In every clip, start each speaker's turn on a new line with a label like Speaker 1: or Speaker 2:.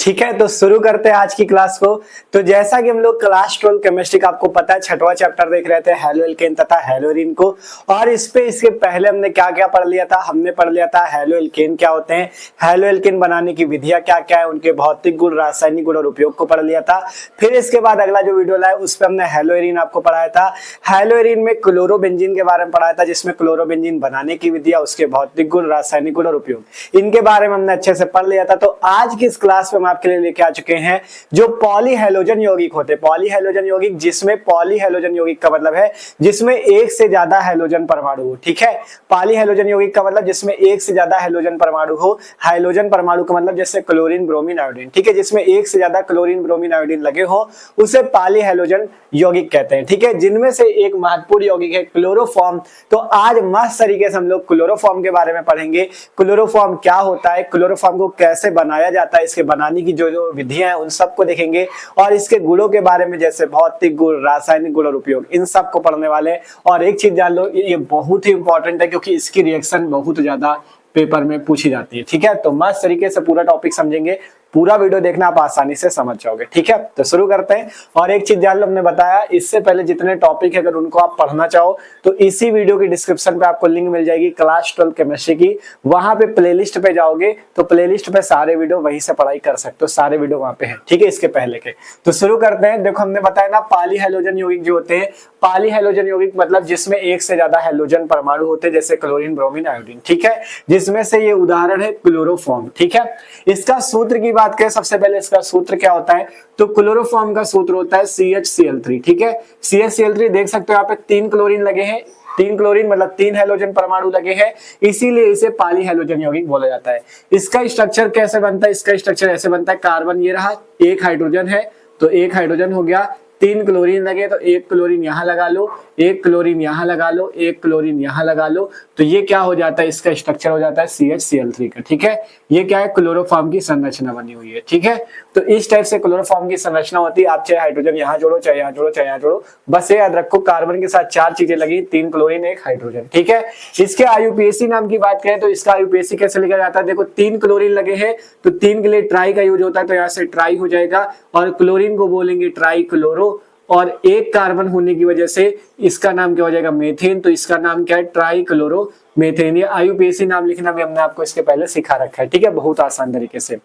Speaker 1: ठीक है, तो शुरू करते हैं आज की क्लास को। तो जैसा कि हम लोग क्लास 12 केमिस्ट्री का आपको पता है छठवां चैप्टर देख रहे थे हेलो एल्केन तथा हेलो एरीन को। और इसके पहले हमने क्या क्या पढ़ लिया था। हमने पढ़ लिया था हेलो एल्केन क्या होते हैं, हेलो एल्केन बनाने की विधियां क्या क्या है, उनके भौतिक गुण, रासायनिक गुण और उपयोग को पढ़ लिया था। फिर इसके बाद अगला जो वीडियो लाया उस पर हमने हेलो एरीन आपको पढ़ाया था। हेलो एरीन में क्लोरोबेंजीन के बारे में पढ़ाया था, जिसमें क्लोरोबेंजीन बनाने की विधियां, उसके भौतिक गुण, रासायनिक गुण और उपयोग, इनके बारे में हमने अच्छे से पढ़ लिया था। तो आज की इस क्लास में आपके लिए लेके आ चुके हैं जो पॉलीहेलोजन यौगिक होते हैं। पॉलीहेलोजन यौगिक, जिसमें पॉलीहेलोजन यौगिक का मतलब है जिसमें एक से ज्यादा हेलोजन परमाणु हो। ठीक है, पॉलीहेलोजन यौगिक का मतलब जिसमें एक से ज्यादा हेलोजन परमाणु हो। हाइड्रोजन परमाणु का मतलब जैसे क्लोरीन, ब्रोमीन, आयोडीन। ठीक है, जिसमें एक से ज्यादा क्लोरीन, ब्रोमीन, आयोडीन लगे हो उसे पॉलीहेलोजन यौगिक कहते हैं। ठीक है, जिनमें से एक महत्वपूर्ण यौगिक है क्लोरोफॉर्म। तो आज मस्त तरीके से हम लोग क्लोरोफॉर्म के बारे में पढ़ेंगे। क्लोरोफॉर्म क्या होता है, क्लोरोफॉर्म को कैसे बनाया जाता है, इसके बनाने की जो विधियां हैं उन सबको देखेंगे और इसके गुणों के बारे में जैसे भौतिक गुण, रासायनिक गुण और उपयोग, इन सब को पढ़ने वाले हैं। और एक चीज जान लो, ये बहुत ही इंपॉर्टेंट है क्योंकि इसकी रिएक्शन बहुत ज्यादा पेपर में पूछी जाती है। ठीक है, तो मस्त तरीके से पूरा टॉपिक समझेंगे। पूरा वीडियो देखना, आप आसानी से समझ जाओगे। ठीक है, तो शुरू करते हैं। और एक चीज जान लो, हमने बताया इससे पहले जितने टॉपिक है अगर उनको आप पढ़ना चाहो तो इसी वीडियो की डिस्क्रिप्शन पे आपको लिंक मिल जाएगी क्लास 12 केमिस्ट्री की। वहां पे प्लेलिस्ट पे जाओगे तो प्लेलिस्ट पे सारे वीडियो वहीं से पढ़ाई कर सकते हो, सारे वीडियो वहां पे है। ठीक है, इसके पहले के। तो शुरू करते हैं। देखो, हमने बताया ना पॉलीहेलोजन यौगिक जो होते हैं, पॉलीहेलोजन यौगिक मतलब जिसमें एक से ज्यादा हेलोजन परमाणु होते हैं, जैसे क्लोरीन, ब्रोमीन, आयोडीन। ठीक है, जिसमें से ये उदाहरण है क्लोरोफॉर्म। ठीक है, इसका सूत्र की बात करें, सबसे पहले इसका सूत्र क्या होता है, तो क्लोरोफॉर्म का सूत्र होता है CHCl3। ठीक है, CHCl3 देख सकते हो यहाँ पे 3 क्लोरीन लगे हैं। 3 क्लोरीन मतलब 3 हेलोजन परमाणु लगे हैं, इसीलिए इसे पॉलीहेलोजन यौगिक बोला जाता है। इसका स्ट्रक्चर कैसे बनता है, इसका स्ट्रक्चर ऐसे बनता है, कार्बन ये रहा, एक हाइड्रोजन है तो एक हाइड्रोजन हो गया, 3 क्लोरीन लगे तो एक क्लोरीन यहां लगा लो, एक क्लोरीन यहां लगा लो, एक क्लोरीन यहां लगा लो, तो ये क्या हो जाता है, इसका स्ट्रक्चर हो जाता है CHCl3 का। ठीक है, ये क्या है, क्लोरोफॉर्म की संरचना बनी हुई है। ठीक है, तो इस टाइप से क्लोरोफॉर्म की संरचना होती है। आप चाहे हाइड्रोजन यहां जोड़ो, चाहे यहां जोड़ो, चाहे यहां जोड़ो, बस ये याद रखो कार्बन के साथ 4 चीजें लगी, 3 क्लोरीन, एक हाइड्रोजन। ठीक है, इसके IUPAC नाम की बात करें तो इसका IUPAC कैसे लिखा जाता है, देखो 3 क्लोरीन लगे हैं तो 3 के लिए ट्राई का यूज होता है, तो यहाँ से ट्राई हो जाएगा और क्लोरीन को बोलेंगे ट्राई क्लोरो, और एक कार्बन होने की वजह से इसका नाम क्या हो जाएगा, मेथेन। तो इसका नाम क्या है, ट्राई क्लोरो मेथेन। ये IUPAC नाम लिखना भी हमने आपको इसके पहले सिखा रखा है। ठीक है, बहुत आसान तरीके से।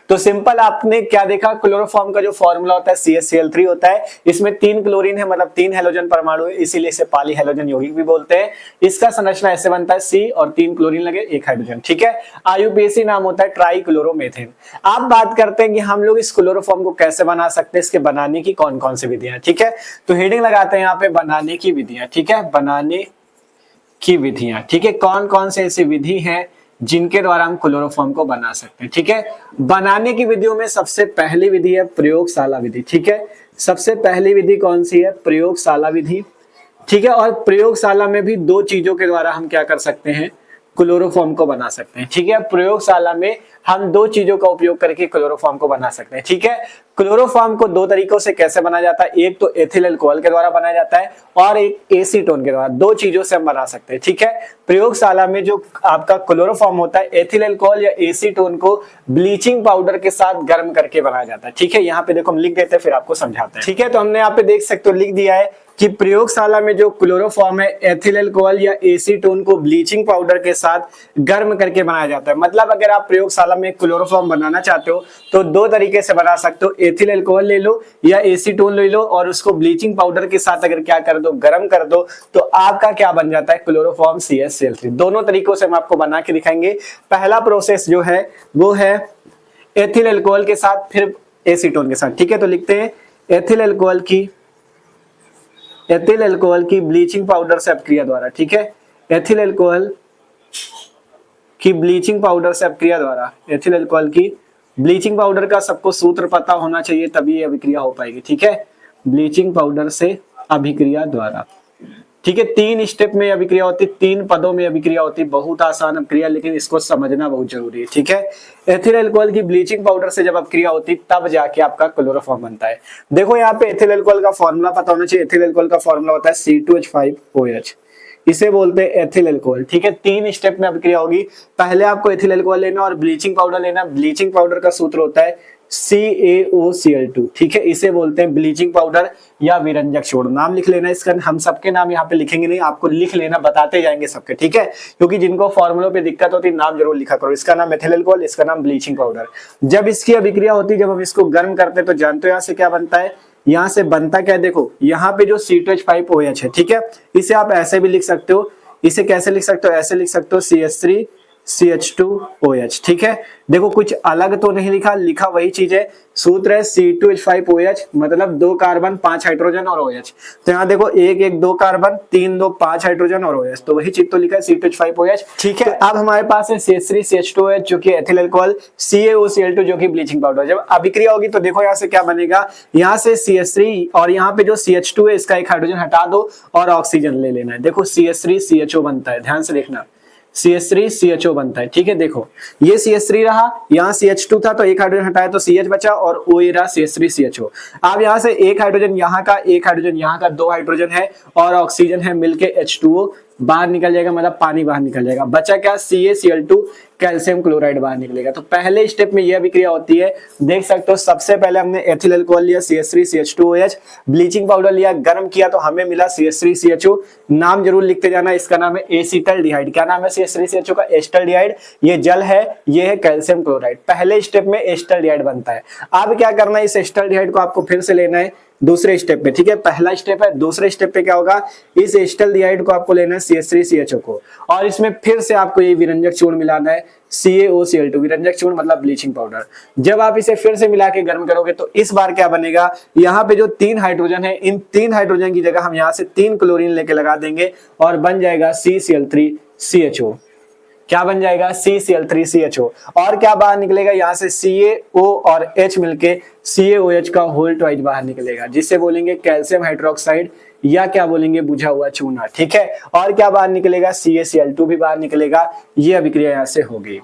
Speaker 1: तो सिंपल आपने क्या देखा, क्लोरोफॉर्म का जो फॉर्मूला होता है CHCl3 होता है। इसमें 3 क्लोरीन है मतलब 3 हेलोजन परमाणु है, इसीलिए इसे पॉलीहेलोजन यौगिक भी बोलते हैं। इसका संरचना ऐसे बनता है, C और 3 क्लोरीन लगे, एक हाइड्रोजन। ठीक है, IUPAC नाम होता है ट्राईक्लोरोमेथेन। अब बात करते हैं कि हम लोग इस क्लोरोफॉर्म को कैसे बना सकते हैं, इसके बनाने की कौन कौन सी विधियां। ठीक है, तो हेडिंग लगाते हैं यहाँ पे, बनाने की विधियां। ठीक है, बनाने की विधियां। ठीक है, कौन कौन से ऐसी विधि है जिनके द्वारा हम क्लोरोफॉर्म को बना सकते हैं। ठीक है, बनाने की विधियों में सबसे पहली विधि है प्रयोगशाला विधि। ठीक है, सबसे पहली विधि कौन सी है, प्रयोगशाला विधि। ठीक है, और प्रयोगशाला में भी 2 चीजों के द्वारा हम क्या कर सकते हैं, क्लोरोफॉर्म को बना सकते हैं। ठीक है, प्रयोगशाला में हम 2 चीजों का उपयोग करके क्लोरोफॉर्म को बना सकते हैं। ठीक है, क्लोरोफॉर्म को 2 तरीकों से कैसे बनाया जाता है, एक तो एथिल अल्कोहल के द्वारा बनाया जाता है और एक एसीटोन के द्वारा। 2 चीजों से हम बना सकते हैं। ठीक है, प्रयोगशाला में जो आपका क्लोरोफॉर्म होता है, एथिल अल्कोहल या एसीटोन को ब्लीचिंग पाउडर के साथ गर्म करके बनाया जाता है। ठीक है, यहाँ पे देखो हम लिख देते हैं फिर आपको समझाते हैं। ठीक है, तो हमने यहाँ पे देख सकते हो लिख दिया है कि प्रयोगशाला में जो क्लोरोफॉर्म है, एथिल अल्कोहल या एसीटोन को ब्लीचिंग पाउडर के साथ गर्म करके बनाया जाता है। मतलब अगर आप प्रयोगशाला में क्लोरोफॉर्म बनाना चाहते हो तो 2 तरीके से बना सकते हो, एथिल अल्कोहल ले लो या एसीटोन ले लो और उसको ब्लीचिंग पाउडर के साथ अगर क्या कर दो, गर्म कर दो, तो आपका क्या बन जाता है, क्लोरोफॉर्म CHCl3। दोनों तरीकों से हम आपको बना के दिखाएंगे। पहला प्रोसेस जो है वो है एथिल अल्कोहल के साथ फिर एसीटोन के साथ। ठीक है, तो लिखते हैं एथिल अल्कोहल की ब्लीचिंग पाउडर से अपक्रिया द्वारा। ठीक है, एथिल अल्कोहल की ब्लीचिंग पाउडर से अपक्रिया द्वारा, एथिल अल्कोहल की ब्लीचिंग पाउडर का सबको सूत्र पता होना चाहिए तभी ये अभिक्रिया हो पाएगी। ठीक है, ब्लीचिंग पाउडर से अभिक्रिया द्वारा। ठीक है, 3 स्टेप में अभिक्रिया होती, 3 पदों में अभिक्रिया होती, बहुत आसान अभिक्रिया, लेकिन इसको समझना बहुत जरूरी है। ठीक है, एथिल अल्कोहल की ब्लीचिंग पाउडर से जब अभिक्रिया होती तब जाके आपका क्लोरोफॉर्म बनता है। देखो यहाँ पे एथिल अल्कोहल का फॉर्मूला पता होना चाहिए। एथिल अल्कोहल का फॉर्मूला होता है C2H5OH। इसे बोलते हैं एथिल अल्कोहल। ठीक है, 3 स्टेप में अभिक्रिया होगी। पहले आपको एथिल अल्कोहल लेना और ब्लीचिंग पाउडर लेना। ब्लीचिंग पाउडर का सूत्र होता है CaOCl2। ठीक है, इसे बोलते हैं ब्लीचिंग पाउडर या विरंजक छोड़। नाम लिख लेना इसका, हम सबके नाम यहाँ पे लिखेंगे नहीं, आपको लिख लेना, बताते जाएंगे सबके। ठीक है, क्योंकि जिनको फॉर्मूलों पे दिक्कत होती है नाम जरूर लिखा करो। इसका नाम एथिल अल्कोहल, इसका नाम ब्लीचिंग पाउडर। जब इसकी अभिक्रिया होती है, जब हम इसको गर्म करते हैं तो जानते हो यहाँ से क्या बनता है, यहाँ से बनता क्या है, देखो यहाँ पे जो C2H5OH है, ठीक है, इसे आप ऐसे भी लिख सकते हो। इसे कैसे लिख सकते हो, ऐसे लिख सकते हो CH3CH2OH। ठीक है, देखो कुछ अलग तो नहीं लिखा, लिखा वही चीज है। सूत्र है C2H5OH, मतलब 2 कार्बन 5 हाइड्रोजन और OH। तो यहाँ देखो 1 1 2 कार्बन, 3 2 5 हाइड्रोजन और OH, तो वही चीज तो लिखा है C2H5OH। ठीक है, अब हमारे पास है CH3CH2OH जो कि एथिल अल्कोहल, CaOCl2 जो कि ब्लीचिंग पाउडर। जब अभिक्रिया होगी तो देखो यहाँ से क्या बनेगा, यहाँ से CH3 और यहाँ पे जो CH2 है इसका एक हाइड्रोजन हटा दो और ऑक्सीजन ले लेना है। देखो CH3CHO बनता है, ध्यान से देखना, CH3CHO बनता है। ठीक है, देखो ये CH3 रहा, यहाँ CH2 था तो एक हाइड्रोजन हटाया तो CH बचा और O रहा CH3CHO। अब यहाँ से एक हाइड्रोजन यहाँ का, एक हाइड्रोजन यहाँ का, 2 हाइड्रोजन है और ऑक्सीजन है, मिलके H2O बाहर निकल जाएगा, मतलब पानी बाहर निकल जाएगा। बचा क्या, CaCl2 कैल्शियम क्लोराइड बाहर निकलेगा। तो पहले स्टेप में यह अभिक्रिया होती है, देख सकते हो। सबसे पहले हमने एथिल अल्कोहल लिया CH3CH2OH, ब्लीचिंग पाउडर लिया, गर्म किया तो हमें मिला CH3CHO। नाम जरूर लिखते जाना, इसका नाम है एसिटल्डिहाइड। क्या नाम है CH3CHO का, एसिटल्डिहाइड। ये जल है, ये है कैल्शियम क्लोराइड। पहले स्टेप में एसिटल्डिहाइड बनता है। अब क्या करना है, इस एसिटल्डिहाइड को आपको फिर से लेना है दूसरे स्टेप पे। ठीक है, पहला स्टेप है, दूसरे स्टेप पे क्या होगा, इस एसिटल्डिहाइड को आपको लेना है CH3CHO को, और इसमें फिर से आपको ये विरंजक चूर्ण मिलाना है CaOCl2। विरंजक चूर्ण मतलब ब्लीचिंग पाउडर। जब आप इसे फिर से मिला के गर्म करोगे तो इस बार क्या बनेगा, यहाँ पे जो 3 हाइड्रोजन है, इन 3 हाइड्रोजन की जगह हम यहाँ से 3 क्लोरीन लेके लगा देंगे और बन जाएगा CCl3CHO। क्या बन जाएगा, CCl3CHO। और क्या बाहर निकलेगा, यहाँ से CaO और H मिलके CaOH का होल ट्वाइस बाहर निकलेगा, जिससे बोलेंगे कैल्शियम हाइड्रोक्साइड या क्या बोलेंगे, बुझा हुआ चूना। ठीक है, और क्या बाहर निकलेगा, CaCl2 भी बाहर निकलेगा। ये अभिक्रिया यहाँ से होगी।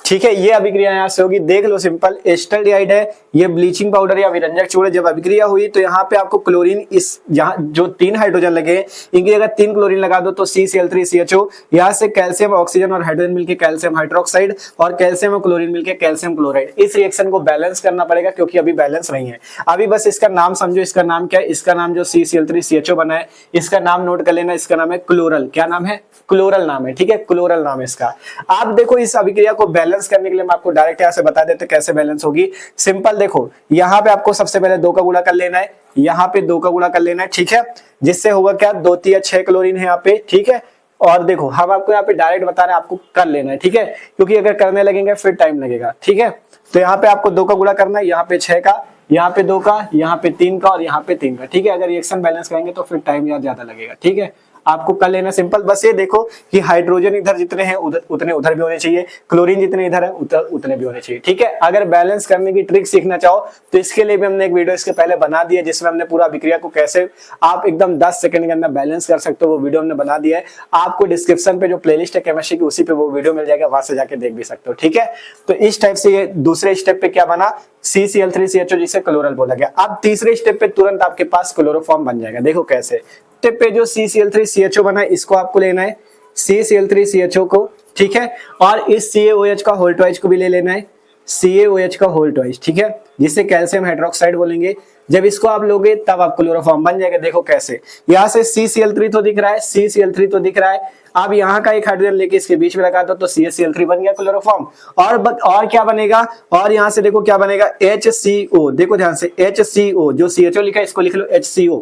Speaker 1: ठीक है, ये अभिक्रिया यहाँ से होगी। देख लो, सिंपल एसिटल्डिहाइड है, ये ब्लीचिंग पाउडर या विरंजक चूर्ण। जब अभिक्रिया हुई तो यहाँ पे आपको क्लोरीन, इस यहाँ जो 3 हाइड्रोजन लगे इनकी जगह 3 क्लोरीन लगा दो तो CCl3CHO। यहाँ से कैल्शियम ऑक्सीजन और हाइड्रोजन मिलके कैल्शियम हाइड्रोक्साइड और कैल्शियम और क्लोरीन मिलके कैल्शियम क्लोराइड। इस रिएक्शन को बैलेंस करना पड़ेगा क्योंकि अभी बैलेंस नहीं है। अभी बस इसका नाम समझो, इसका नाम क्या है, इसका नाम जो CCl3CHO बना है इसका नाम नोट कर लेना, इसका नाम है क्लोरल। क्या नाम है, क्लोरल नाम है। ठीक है, क्लोरल नाम है इसका। आप देखो इस अभिक्रिया को बैलेंस करने के लिए मैं आपको डायरेक्ट यहाँ से बता देते कैसे बैलेंस होगी। सिंपल देखो, यहाँ पे आपको सबसे पहले 2 का गुणा कर लेना है, यहाँ पे 2 का गुणा कर लेना है। ठीक है, जिससे होगा क्या, 2 3 6 क्लोरीन है यहाँ पे। ठीक है, और देखो हम आपको यहाँ पे डायरेक्ट बता रहे हैं, आपको कर लेना है। ठीक है, क्योंकि अगर करने लगेंगे फिर टाइम लगेगा। ठीक है, तो यहाँ पे आपको 2 का गुणा करना है, यहाँ पे 6 का, यहाँ पे 2 का, यहाँ पे 3 का और यहाँ पे 3 का। ठीक है, अगर रिएक्शन बैलेंस करेंगे तो फिर टाइम यार ज्यादा लगेगा। ठीक है, आपको कर लेना सिंपल। बस ये देखो कि हाइड्रोजन इधर जितने हैं उतने उधर भी होने चाहिए, क्लोरीन जितने इधर है उतने भी होने चाहिए। ठीक है, अगर बैलेंस करने की ट्रिक सीखना चाहो तो इसके लिए भी हमने एक वीडियो इसके पहले बना दिया जिसमें हमने पूरा अभिक्रिया को कैसे आप एकदम 10 सेकंड के अंदर बैलेंस कर सकते हो, वो वीडियो हमने बना दिया है। आपको डिस्क्रिप्शन पे जो प्लेलिस्ट है केमिस्ट्री की उसी पे वो वीडियो मिल जाएगा, वहां से जाके देख भी सकते हो। ठीक है, तो इस टाइप से ये दूसरे स्टेप पे क्या बना, CCl3CHO जिसे क्लोरल बोला गया। अब तीसरे स्टेप पे तुरंत आपके पास क्लोरोफॉर्म बन जाएगा। देखो कैसे, स्टेप पे जो CCl3CHO बना है इसको आपको लेना है, CCl3CHO को। ठीक है, और इस CaOH का होल ट्वाइस को भी ले लेना है, CaOH का होल ट्वाइस। ठीक है, जिसे कैल्शियम हाइड्रोक्साइड बोलेंगे। जब इसको आप लोगे तब आप क्लोरोफॉर्म बन जाएगा। देखो कैसे, यहाँ से CCl3 तो दिख रहा है, CCl3 तो दिख रहा है। अब यहाँ का एक हाइड्रोजन लेके इसके बीच में लगा दो तो CaCl3 बन गया क्लोरोफॉर्म। और क्या बनेगा, और यहाँ से देखो क्या बनेगा, HCO। देखो ध्यान से, HCO जो CHO लिखा है इसको लिख लो HCO।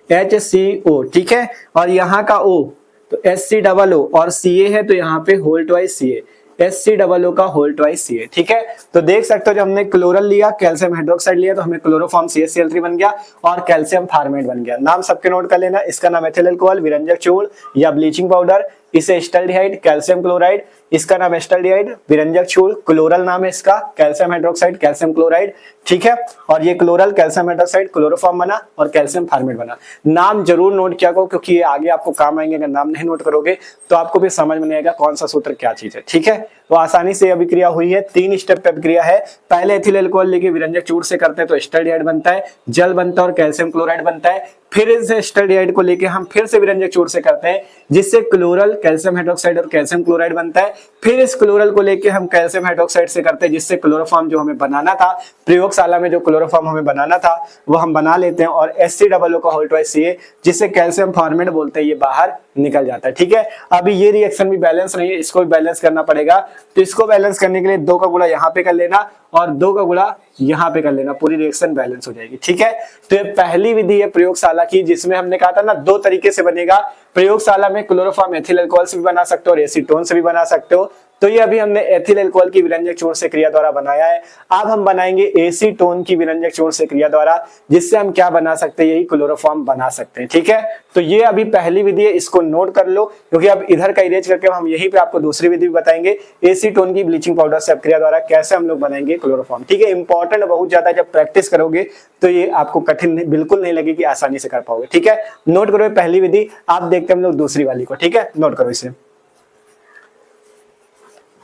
Speaker 1: ठीक है, और यहाँ का O तो HCOO और Ca है तो यहाँ पे होल ट्वाइस Ca, HCOO का होल ट्वाइस Ca। ठीक है, तो देख सकते हो जब हमने क्लोरल लिया, कैल्शियम हाइड्रोक्साइड लिया तो हमें क्लोरोफॉर्म CaCl3 बन गया और कैल्शियम फार्मेट बन गया। नाम सबके नोट कर लेना, इसका नाम एथिल अल्कोहल, विरंजक चूर्ण या ब्लीचिंग पाउडर, इसे एस्टल्डिहाइड, कैल्शियम क्लोराइड, इसका नाम एस्टल्डिहाइड, विरंजक चूर्ण, क्लोरल नाम है इसका, कैल्शियम हाइड्रोक्साइड, कैल्शियम क्लोराइड, ठीक है। और ये क्लोरल कैल्शियम हाइड्रोक्साइड क्लोरोफॉर्म बना और कैल्शियम फॉर्मेट बना। नाम जरूर नोट किया करो क्योंकि ये आगे आपको काम आएंगे। अगर नाम नहीं नोट करोगे तो आपको भी समझ में नहीं आएगा कौन सा सूत्र क्या चीज है, ठीक है। तो आसानी से अभिक्रिया हुई है, 3 स्टेप पे अभिक्रिया है। पहले एथिल अल्कोहल लेके विरंजक चूर्ण से करते हैं तो एस्टल्डिहाइड बनता है, जल बनता है और कैल्शियम क्लोराइड बनता है। फिर इस एस्टल्डिहाइड को लेके हम फिर से विरंजक चूर्ण से करते हैं जिससे क्लोरल कैल्शियम हाइड्रोक्साइड और कैल्शियम क्लोराइड बनता है। फिर इस क्लोरल को लेके हम कैल्शियम हाइड्रोक्साइड से करते हैं जिससे क्लोरोफॉर्म जो हमें बनाना था प्रयोगशाला में, जो क्लोरोफॉर्म हमें बनाना था वो हम बना लेते हैं और HCOO का होल ट्वाइस Ca जिसे कैल्शियम फॉर्मेट बोलते हैं ये बाहर निकल जाता है, ठीक है। अभी ये रिएक्शन भी बैलेंस नहीं है, इसको भी बैलेंस करना पड़ेगा। तो इसको बैलेंस करने के लिए 2 का गुणा यहाँ पे कर लेना और 2 का गुणा यहाँ पे कर लेना, पूरी रिएक्शन बैलेंस हो जाएगी, ठीक है। तो ये पहली विधि है प्रयोगशाला की जिसमें हमने कहा था ना 2 तरीके से बनेगा। प्रयोगशाला में क्लोरोफॉर्म एथिल अल्कोहल से भी बना सकते हो और एसीटोन से भी बना सकते हो। तो ये अभी हमने एथिल अल्कोहल की विरंजक चूर्ण से क्रिया द्वारा बनाया है। अब हम बनाएंगे एसीटोन की विरंजक चूर्ण से क्रिया द्वारा जिससे हम क्या बना सकते हैं, यही क्लोरोफॉर्म बना सकते हैं, ठीक है। तो ये अभी पहली विधि है, इसको नोट कर लो क्योंकि अब इधर का इरेज करके हम यहीं पे आपको दूसरी विधि भी बताएंगे एसीटोन की ब्लीचिंग पाउडर से क्रिया द्वारा कैसे हम लोग बनाएंगे क्लोरोफॉर्म, ठीक है। इंपॉर्टेंट बहुत ज्यादा, जब प्रैक्टिस करोगे तो ये आपको कठिन बिल्कुल नहीं लगेगी, आसानी से कर पाओगे, ठीक है। नोट करो पहली विधि, आप देखते हैं हम लोग दूसरी वाली को, ठीक है। नोट करो इसे,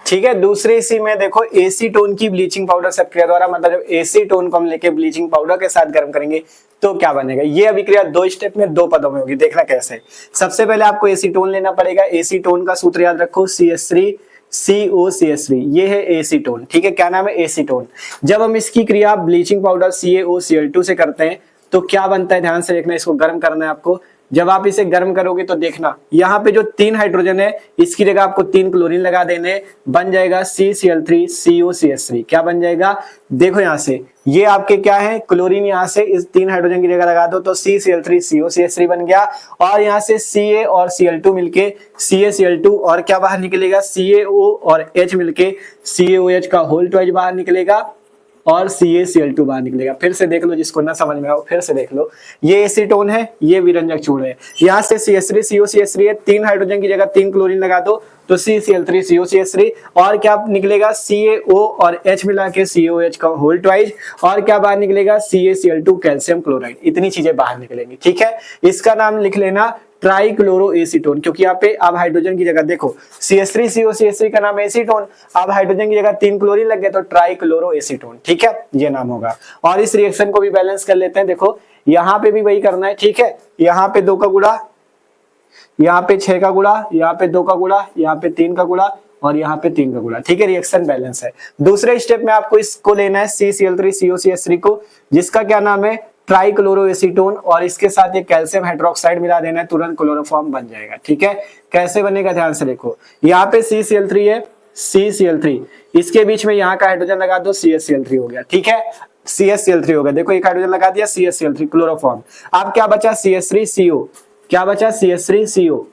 Speaker 1: ठीक है। दूसरे इसी में देखो एसीटोन की ब्लीचिंग पाउडर से क्रिया द्वारा, मतलब जब एसीटोन को हम लेके ब्लीचिंग पाउडर के साथ गर्म करेंगे तो क्या बनेगा। ये अभिक्रिया 2 स्टेप में 2 पदों में होगी, देखना कैसे। सबसे पहले आपको एसीटोन लेना पड़ेगा। एसीटोन का सूत्र याद रखो CH3COCH3, ये है एसीटोन, ठीक है। क्या नाम है, एसीटोन। जब हम इसकी क्रिया ब्लीचिंग पाउडर CaOCl2 से करते हैं तो क्या बनता है, ध्यान से देखना, इसको गर्म करना है आपको। जब आप इसे गर्म करोगे तो देखना यहाँ पे जो 3 हाइड्रोजन है इसकी जगह आपको 3 क्लोरीन लगा देने, बन जाएगा CCl3COCH3। क्या बन जाएगा, देखो यहाँ से ये आपके क्या है क्लोरीन, यहाँ से इस 3 हाइड्रोजन की जगह लगा दो तो CCl3COCH3 बन गया और यहाँ से Ca और Cl2 मिलके CaCl2 और क्या बाहर निकलेगा, CaO और H मिलके CaOH का होल ट्वाइस बाहर निकलेगा और CaCl2 बाहर निकलेगा। फिर से देख लो, जिसको ना समझ में आओ फिर से देख लो। ये एसीटोन है, ये विरंजक चूर्ण है। यहाँ से CH3COCH3 है, 3 हाइड्रोजन की जगह 3 क्लोरीन लगा दो तो CCl3COCH3 और क्या निकलेगा, CaO और H मिला के CaOH का होल ट्वाइस और क्या बाहर निकलेगा, CaCl2 कैल्शियम क्लोराइड। इतनी चीजें बाहर निकलेंगी, ठीक है। इसका नाम लिख लेना ट्राइक्लोरो एसीटोन, क्योंकि यहाँ पे अब हाइड्रोजन की जगह देखो CH3COCH3 का नाम एसीटोन, अब हाइड्रोजन की जगह 3 क्लोरीन लग गए तो ट्राइक्लोरो एसीटोन, ठीक है, ये नाम होगा। और इस रिएक्शन को भी बैलेंस कर लेते हैं। देखो यहाँ पे भी वही करना है, ठीक है। यहाँ पे 2 का गुणा, यहाँ पे 6 का गुणा, यहाँ पे 2 का गुणा, यहाँ पे 3 का गुणा और यहाँ पे 3 का गुणा, ठीक है। रिएक्शन बैलेंस है। दूसरे स्टेप में आपको इसको लेना है CCl3COCH3 को, जिसका क्या नाम है ट्राइक्लोरोएसीटोन, और इसके साथ ये कैल्शियम हाइड्रोक्साइड मिला देना है, तुरंत क्लोरोफॉर्म बन जाएगा, ठीक है। कैसे बनेगा, ध्यान से देखो। यहाँ पे CCl3 है, CCl3, इसके बीच में यहाँ का हाइड्रोजन लगा दो, CHCl3 हो गया, ठीक है। CHCl3 हो गया, देखो एक हाइड्रोजन लगा दिया, CHCl3 क्लोरोफॉर्म। अब क्या बचा, CH3CO, क्या बचा, CH3CO,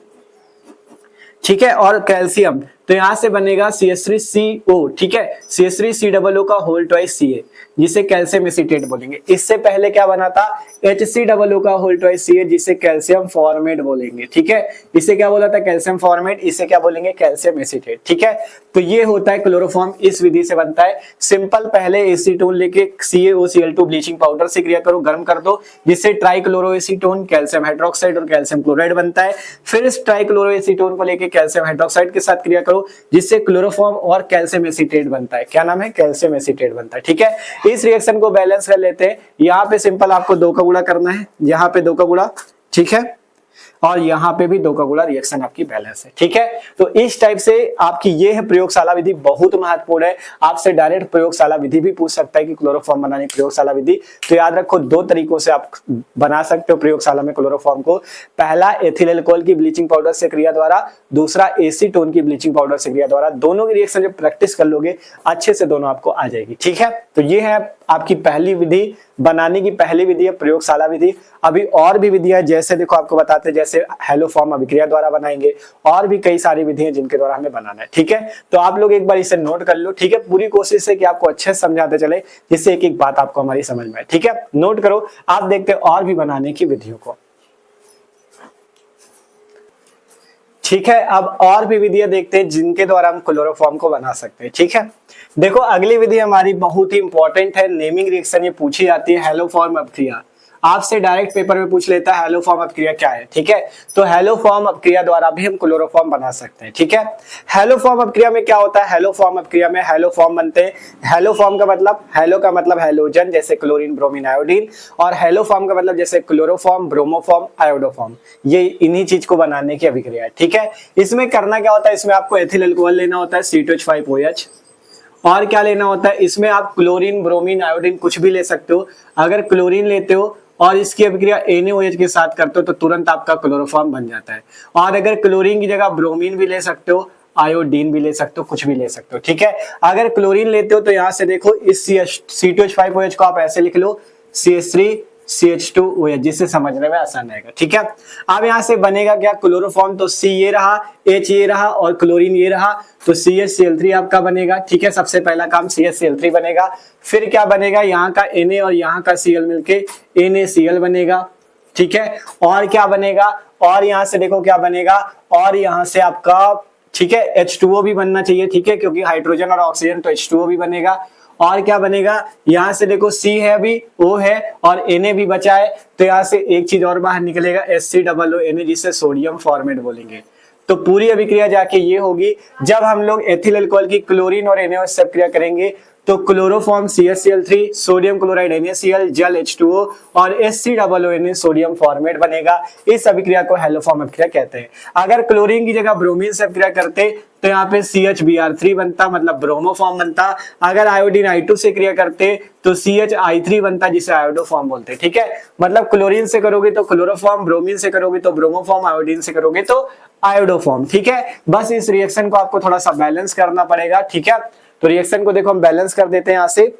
Speaker 1: ठीक है। और कैल्शियम, तो यहां से बनेगा CH3CO, ठीक है। CH3COO का होल ट्वाइस Ca, जिसे कैल्शियम एसीटेट बोलेंगे। इससे पहले क्या बना था, HCOO का होल ट्वाइस Ca, जिसे कैल्शियम फॉर्मेट बोलेंगे, ठीक है। इसे क्या बोला था, कैल्शियम फॉर्मेट, इसे क्या बोलेंगे, कैल्शियम एसीटेट, ठीक है। तो ये होता है क्लोरोफॉर्म, इस विधि से बनता है। सिंपल, पहले एसीटोन लेके CaOCl2 ब्लीचिंग पाउडर से क्रिया करो, गर्म कर दो, जिससे ट्राइक्लोरोएसीटोन कैल्शियम हाइड्रोक्साइड और कैल्शियम क्लोराइड बनता है। फिर इस ट्राइक्लोरोएसीटोन को लेके कैल्शियम हाइड्रोक्साइड के साथ क्रिया करो जिससे क्लोरोफॉर्म और कैल्शियम एसीटेट बनता है। क्या नाम है, कैल्शियम एसीटेट बनता है, ठीक है। इस रिएक्शन को बैलेंस कर लेते हैं। यहाँ पे सिंपल आपको 2 का गुणा करना है, यहाँ पे 2 का गुणा, ठीक है, और यहाँ पे भी 2 का गुणा, रिएक्शन आपकी बैलेंस है, ठीक है। तो इस टाइप से आपकी ये है प्रयोगशाला विधि, बहुत महत्वपूर्ण है। आपसे डायरेक्ट प्रयोगशाला विधि भी पूछ सकता है कि क्लोरोफॉर्म बनाने की प्रयोगशाला विधि। तो याद रखो 2 तरीकों से आप बना सकते हो प्रयोगशाला में क्लोरोफॉर्म को। पहला एथिल अल्कोहल की ब्लीचिंग पाउडर से क्रिया द्वारा, दूसरा एसीटोन की ब्लीचिंग पाउडर से क्रिया द्वारा। दोनों की रिएक्शन जब प्रैक्टिस कर लोगे अच्छे से दोनों आपको आ जाएगी, ठीक है। तो ये है आपकी पहली विधि, बनाने की पहली विधि है प्रयोगशाला विधि। अभी और भी विधियां, जैसे देखो आपको बताते हैं, जैसे हैलोफॉर्म अभिक्रिया द्वारा बनाएंगे, और भी कई सारी विधियां जिनके द्वारा हमें बनाना है, ठीक है। तो आप लोग एक बार इसे नोट कर लो, ठीक है। पूरी कोशिश है कि आपको अच्छे से समझाते चले, जिससे एक एक बात आपको हमारी समझ में आए, ठीक है। नोट करो, आप देखते हैं और भी बनाने की विधियों को, ठीक है, अब और भी विधियां देखते हैं जिनके द्वारा हम क्लोरोफॉर्म को बना सकते हैं। ठीक है, देखो अगली विधि हमारी बहुत ही इंपॉर्टेंट है, नेमिंग रिएक्शन। ये पूछी जाती है हैलोफॉर्म अपक्रिया, आपसे डायरेक्ट पेपर में पूछ लेता है हैलोफॉर्म अपक्रिया क्या है। ठीक है, तो हैलोफॉर्म अपक्रिया द्वारा भी हम क्लोरोफॉर्म बना सकते हैं। ठीक है, हैलोफॉर्म अपक्रिया में क्या होता है, हैलोफॉर्म अपक्रिया में हैलोफॉर्म बनते हैं। हैलोफॉर्म का मतलब, हैलो का मतलब हैलोजन जैसे क्लोरीन ब्रोमीन आयोडीन, और हैलोफॉर्म का मतलब जैसे क्लोरोफॉर्म ब्रोमोफॉर्म आयोडोफॉर्म, ये इन्हीं चीज को बनाने की अभिक्रिया है। ठीक है, इसमें करना क्या होता है, इसमें आपको एथिल अल्कोहल लेना होता है C2H5OH, और क्या लेना होता है, इसमें आप क्लोरीन ब्रोमीन आयोडीन कुछ भी ले सकते हो। अगर क्लोरीन लेते हो और इसकी अभिक्रिया NaOH के साथ करते हो तो तुरंत आपका क्लोरोफॉर्म बन जाता है। और अगर क्लोरीन की जगह ब्रोमीन भी ले सकते हो, आयोडीन भी ले सकते हो, कुछ भी ले सकते हो। ठीक है, अगर क्लोरीन लेते हो तो यहां से देखो इस C2H5OH को आप ऐसे लिख लो CH3CH2OH, जिससे समझने में आसान रहेगा। ठीक है, अब यहां से बनेगा क्या, क्लोरोफॉर्म, तो C ये रहा, H ये रहा और क्लोरीन ये रहा, तो CHCl3 आपका बनेगा। ठीक है, सबसे पहला काम CHCl3 बनेगा। फिर क्या बनेगा, यहाँ का Na और यहाँ का Cl मिलके NaCl बनेगा। ठीक है, और क्या बनेगा, और यहाँ से देखो क्या बनेगा, और यहाँ से आपका, ठीक है, H2O भी बनना चाहिए। ठीक है, क्योंकि हाइड्रोजन और ऑक्सीजन, तो H2O भी बनेगा। और क्या बनेगा, यहां से देखो C है अभी, O है और Na भी बचा है, तो यहां से एक चीज और बाहर निकलेगा HCOONA, जिसे सोडियम फॉर्मेट बोलेंगे। तो पूरी अभिक्रिया जाके ये होगी, जब हम लोग एथिल अल्कोहल की क्लोरीन और NaOH से अभिक्रिया करेंगे तो chloroform CHCl3, sodium chloride NaCl, जल H2O और HCOONA सोडियम फॉर्मेट बनेगा। इस अभिक्रिया को हैलोफॉर्म अभिक्रिया कहते हैं। अगर क्लोरीन की जगह ब्रोमीन से अभिक्रिया करते तो यहाँ पे CHBr3 बनता, मतलब ब्रोमोफॉर्म बनता। अगर आयोडीन I2 से क्रिया करते तो CHI3 बनता, जिसे आयोडोफॉर्म बोलते हैं। ठीक है, मतलब क्लोरीन से करोगे तो क्लोरोफॉर्म, ब्रोमीन से करोगे तो ब्रोमोफॉर्म, आयोडीन से करोगे तो आयोडोफॉर्म। ठीक है, बस इस रिएक्शन को आपको थोड़ा सा बैलेंस करना पड़ेगा। ठीक है, तो रिएक्शन को देखो हम बैलेंस कर देते हैं। यहां से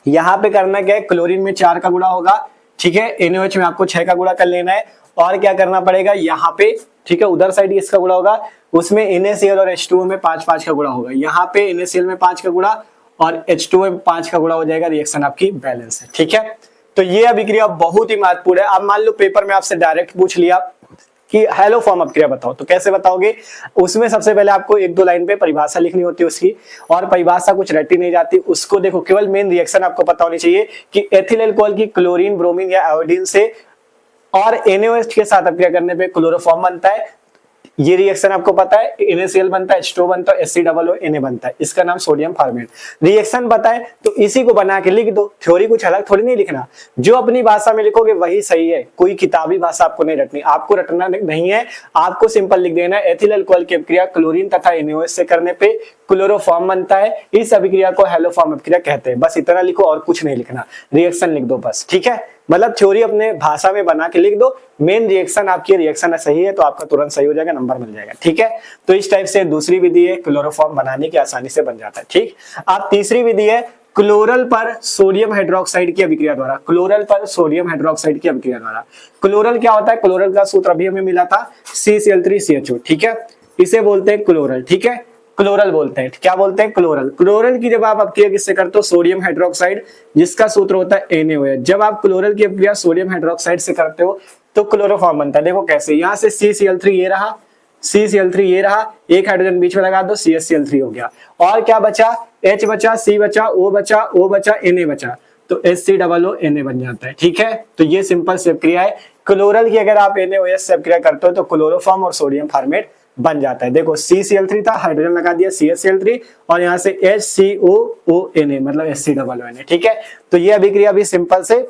Speaker 1: यहाँ पे करना क्या है, क्लोरीन में 4 का गुणा होगा। ठीक है, NaOH में आपको 6 का गुणा कर लेना है। और क्या करना पड़ेगा यहाँ पे, ठीक है, उधर साइड इसका गुणा होगा, उसमें NaCl और H2O में 5-5 का गुणा होगा। यहाँ पे NaCl में 5 का गुणा और H2O में 5 का गुणा हो जाएगा। रिएक्शन आपकी बैलेंस है। ठीक है, तो ये अभिक्रिया बहुत ही महत्वपूर्ण है। अब मान लो पेपर में आपसे डायरेक्ट पूछ लिया कि हैलोफॉर्म अभिक्रिया बताओ, तो कैसे बताओगे, उसमें सबसे पहले आपको 1-2 लाइन पे परिभाषा लिखनी होती है उसकी, और परिभाषा कुछ रटी नहीं जाती उसको। देखो केवल मेन रिएक्शन आपको पता होनी चाहिए कि एथिल अल्कोहल की क्लोरीन ब्रोमीन या आयोडीन से और NaOH के साथ अभिक्रिया करने पे क्लोरोफॉर्म बनता है। ये रिएक्शन आपको पता है, NaCl बनता है, H2O बनता है, HCOONA बनता है, इसका नाम सोडियम फॉर्मेट। रिएक्शन बताए तो इसी को बना के लिख दो, थ्योरी कुछ अलग थोड़ी नहीं लिखना, जो अपनी भाषा में लिखोगे वही सही है। कोई किताबी भाषा आपको नहीं रटनी, आपको रटना नहीं है, आपको सिंपल लिख देना है एथिल अल्कोहल की अभिक्रिया क्लोरीन तथा NaOH से करने पे क्लोरोफॉर्म बनता है। इस अभिक्रिया को हैलोफॉर्म अभिक्रिया कहते हैं। बस इतना लिखो और कुछ नहीं लिखना, रिएक्शन लिख दो बस। ठीक है, मतलब थ्योरी अपने भाषा में बना के लिख दो, मेन रिएक्शन आपकी रिएक्शन सही है तो आपका तुरंत सही हो जाएगा, नंबर मिल जाएगा। ठीक है, तो इस टाइप से दूसरी विधि है, क्लोरोफॉर्म बनाने की आसानी से बन जाता है। ठीक, अब तीसरी विधि है क्लोरल पर सोडियम हाइड्रोक्साइड की अभिक्रिया द्वारा। क्लोरल पर सोडियम हाइड्रोक्साइड की अभिक्रिया द्वारा, क्लोरल क्या होता है, क्लोरल का सूत्र अभी हमें मिला था CCl3CHO। ठीक है, इसे बोलते हैं क्लोरल। ठीक है, क्लोरल बोलते हैं, क्या बोलते हैं, क्लोरल। क्लोरल की जब आप अभिक्रिया किससे करते हो, सोडियम हाइड्रोक्साइड, जिसका सूत्र होता है NaOH। जब आप क्लोरल की अभिक्रिया सोडियम हाइड्रोक्साइड से करते हो तो क्लोरोफॉर्म बनता है। देखो कैसे, यहाँ से CCl3 ये रहा, CCl3 ये रहा, एक हाइड्रोजन बीच में लगा दो, CHCl3 हो गया। और क्या बचा, H बचा, C बचा, O बचा, O बचा, Na बचा, तो HCOONA बन जाता है। ठीक है, तो ये सिंपल से अभिक्रिया है। क्लोरल की अगर आप NaOH से अभिक्रिया करते हो तो क्लोरोफॉर्म और सोडियम फॉर्मेट बन जाता है। देखो CCl3 था, हाइड्रोजन लगा दिया CHCl3 और यहाँ से HCOONA मतलब HCOONA। ठीक है, तो ये अभिक्रिया भी सिंपल से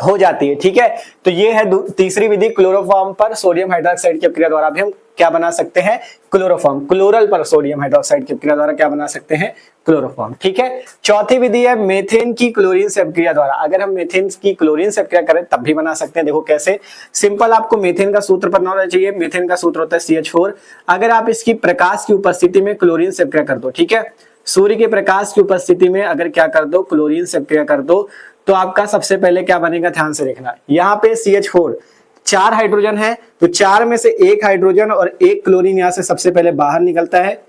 Speaker 1: हो जाती है। ठीक है, तो ये है तीसरी विधि, क्लोरोफॉर्म पर सोडियम हाइड्रोक्साइड की अभिक्रिया द्वारा भी हम क्या बना सकते हैं, क्लोरोफॉर्म। क्लोरल पर सोडियम हाइड्रोक्साइड की अभिक्रिया द्वारा क्या बना सकते हैं, क्लोरोफॉर्म। ठीक है, चौथी विधि है मेथेन की क्लोरीन से अभिक्रिया द्वारा। अगर हम मेथेन की क्लोरीन से अभिक्रिया करें तब भी बना सकते हैं। देखो कैसे, सिंपल आपको मेथेन का सूत्र पता होना चाहिए। मेथेन का सूत्र होता है CH4। अगर आप इसकी प्रकाश की उपस्थिति में क्लोरीन से अभिक्रिया कर दो, ठीक है, सूर्य के प्रकाश की उपस्थिति में अगर क्या कर दो, क्लोरीन से अभिक्रिया कर दो, तो आपका सबसे पहले क्या बनेगा, ध्यान से देखना। यहाँ पे CH4 4 हाइड्रोजन है, तो 4 में से एक हाइड्रोजन और एक क्लोरीन यहाँ से सबसे पहले बाहर निकलता है।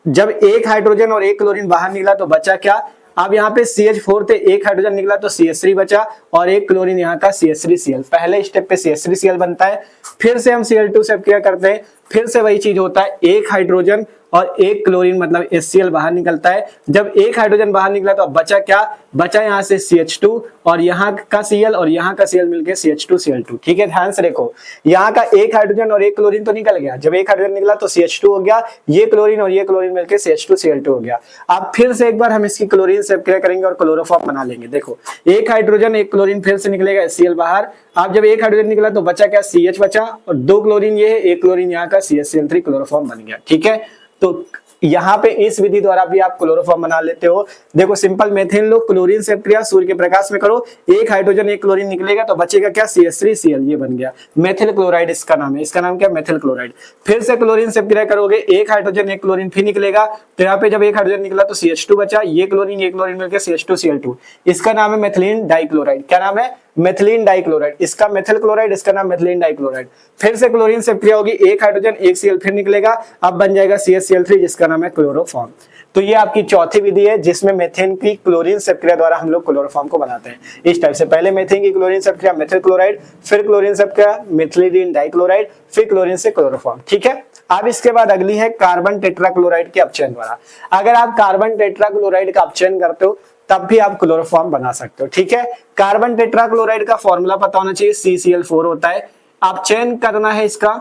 Speaker 1: जब एक हाइड्रोजन और एक क्लोरीन बाहर निकला तो बचा क्या, अब यहाँ पे CH4 थे, एक हाइड्रोजन निकला तो CH3 बचा और एक क्लोरीन यहाँ का CH3Cl। पहले स्टेप पे CH3Cl बनता है, फिर से हम Cl2 से अभिक्रिया करते हैं फिर से वही चीज होता है, एक हाइड्रोजन और एक क्लोरीन मतलब HCl बाहर निकलता है। जब एक हाइड्रोजन बाहर निकला तो अब बचा क्या, बचा यहाँ से CH2 और यहाँ का Cl और यहाँ का Cl मिलके CH2Cl2। ठीक है, ध्यान से देखो, यहाँ का एक हाइड्रोजन और एक क्लोरीन तो निकल गया, जब एक हाइड्रोजन निकला तो CH2 हो गया, ये क्लोरीन और ये क्लोरीन मिलके CH2Cl2 हो गया। अब फिर से एक बार हम इसकी क्लोरीन से क्रिया करेंगे और क्लोरोफॉर्म बना लेंगे। देखो, एक हाइड्रोजन एक क्लोरीन फिर से निकलेगा, HCl बाहर। अब जब एक हाइड्रोजन निकला तो बचा क्या, CH बचा और दो क्लोरीन ये है, एक क्लोरीन यहाँ का CH3 क्लोरोफॉर्म बन गया। ठीक है, तो यहाँ पे इस विधि द्वारा भी आप क्लोरोफॉर्म बना लेते हो। देखो सिंपल मेथेन लो, क्लोरीन से क्रिया सूर्य के प्रकाश में करो, एक हाइड्रोजन एक क्लोरीन निकलेगा तो बचेगा क्या, CH3Cl, ये बन गया मेथिल क्लोराइड, इसका नाम है। इसका नाम क्या, मेथिल क्लोराइड। फिर से क्लोरीन से क्रिया करोगे, एक हाइड्रोजन एक क्लोरीन फिर निकलेगा, तो यहाँ पे जब एक हाइड्रोजन निकला तो CH2 बचा, ये क्लोरीन मिलकर CH2Cl2, इसका नाम है मेथिलीन डाइक्लोराइड। क्या नाम है, मेथिलीन डाइक्लोराइड। इसका मेथिल क्लोराइड, इसका नाम मेथिलीन डाइक्लोराइड। फिर से क्लोरीन से क्रिया होगी, एक हाइड्रोजन एक Cl फिर निकलेगा, अब बन जाएगा CHCl3, जिसका नाम है क्लोरोफॉर्म। तो ये आपकी चौथी विधि है जिसमें मेथेन की क्लोरीन से क्रिया द्वारा हम लोग क्लोरोफॉर्म को बनाते हैं इस टाइप से। पहले मेथेन की क्लोरीन से क्रिया मेथिल क्लोराइड, फिर क्लोरीन से क्रिया मेथिलीन डाइक्लोराइड, फिर क्लोरीन से क्लोरोफॉर्म। ठीक है, अब इसके बाद अगली है कार्बन टेट्राक्लोराइड के अपचयन द्वारा। अगर आप कार्बन टेट्राक्लोराइड का अपचयन करते हो तब भी आप क्लोरोफॉर्म बना सकते हो। ठीक है, कार्बन टेट्राक्लोराइड का फॉर्मूला पता होना चाहिए, CCl4 होता है। अपचयन करना है इसका,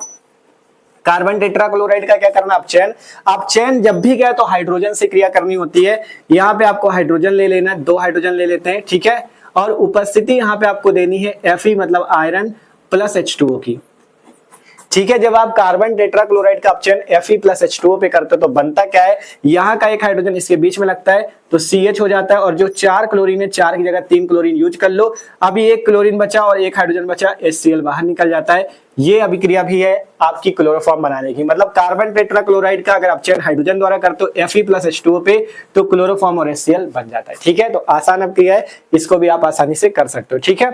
Speaker 1: कार्बन टेट्राक्लोराइड का क्या करना, अपचयन। अपचयन जब भी गया तो हाइड्रोजन से क्रिया करनी होती है। यहाँ पे आपको हाइड्रोजन ले लेना है, दो हाइड्रोजन ले लेते हैं। ठीक है, और उपस्थिति यहाँ पे आपको देनी है Fe मतलब आयरन प्लस H2O की। ठीक है, जब आप कार्बन टेट्राक्लोराइड का अपचयन Fe प्लस H2O पे करते हो तो बनता क्या है, यहाँ का एक हाइड्रोजन इसके बीच में लगता है तो CH हो जाता है, और जो 4 क्लोरीन है 4 की जगह 3 क्लोरीन यूज कर लो। अभी एक क्लोरीन बचा और एक हाइड्रोजन बचा, HCl बाहर निकल जाता है। ये अभिक्रिया भी है आपकी क्लोरोफॉर्म बनाने की। मतलब कार्बन टेट्राक्लोराइड का अगर अपचयन हाइड्रोजन द्वारा करते हो Fe प्लस H2O पे तो क्लोरोफॉर्म और HCl बन जाता है। ठीक है, तो आसान अभिक्रिया है, इसको भी आप आसानी से कर सकते हो। ठीक है,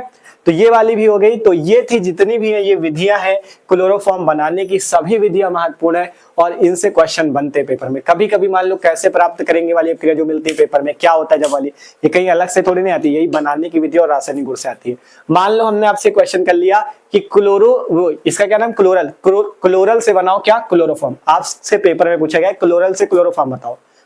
Speaker 1: तो ये वाली भी हो गई। तो ये थी जितनी भी है ये विधियां हैं क्लोरोफॉर्म बनाने की, सभी विधियां महत्वपूर्ण है और इनसे क्वेश्चन बनते हैं पेपर में। कभी कभी मान लो कैसे प्राप्त करेंगे वाली अभिक्रिया जो मिलती है पेपर में, क्या होता है जब वाली, ये कहीं अलग से थोड़ी नहीं आती, यही बनाने की विधि और रासायनिक गुण से आती है। मान लो हमने आपसे क्वेश्चन कर लिया कि इसका क्या नाम, क्लोरल, क्लोरल से बनाओ क्या, क्लोरोफॉर्म। आपसे पेपर में पूछा गया क्लोरल से क्लोरोफॉर्म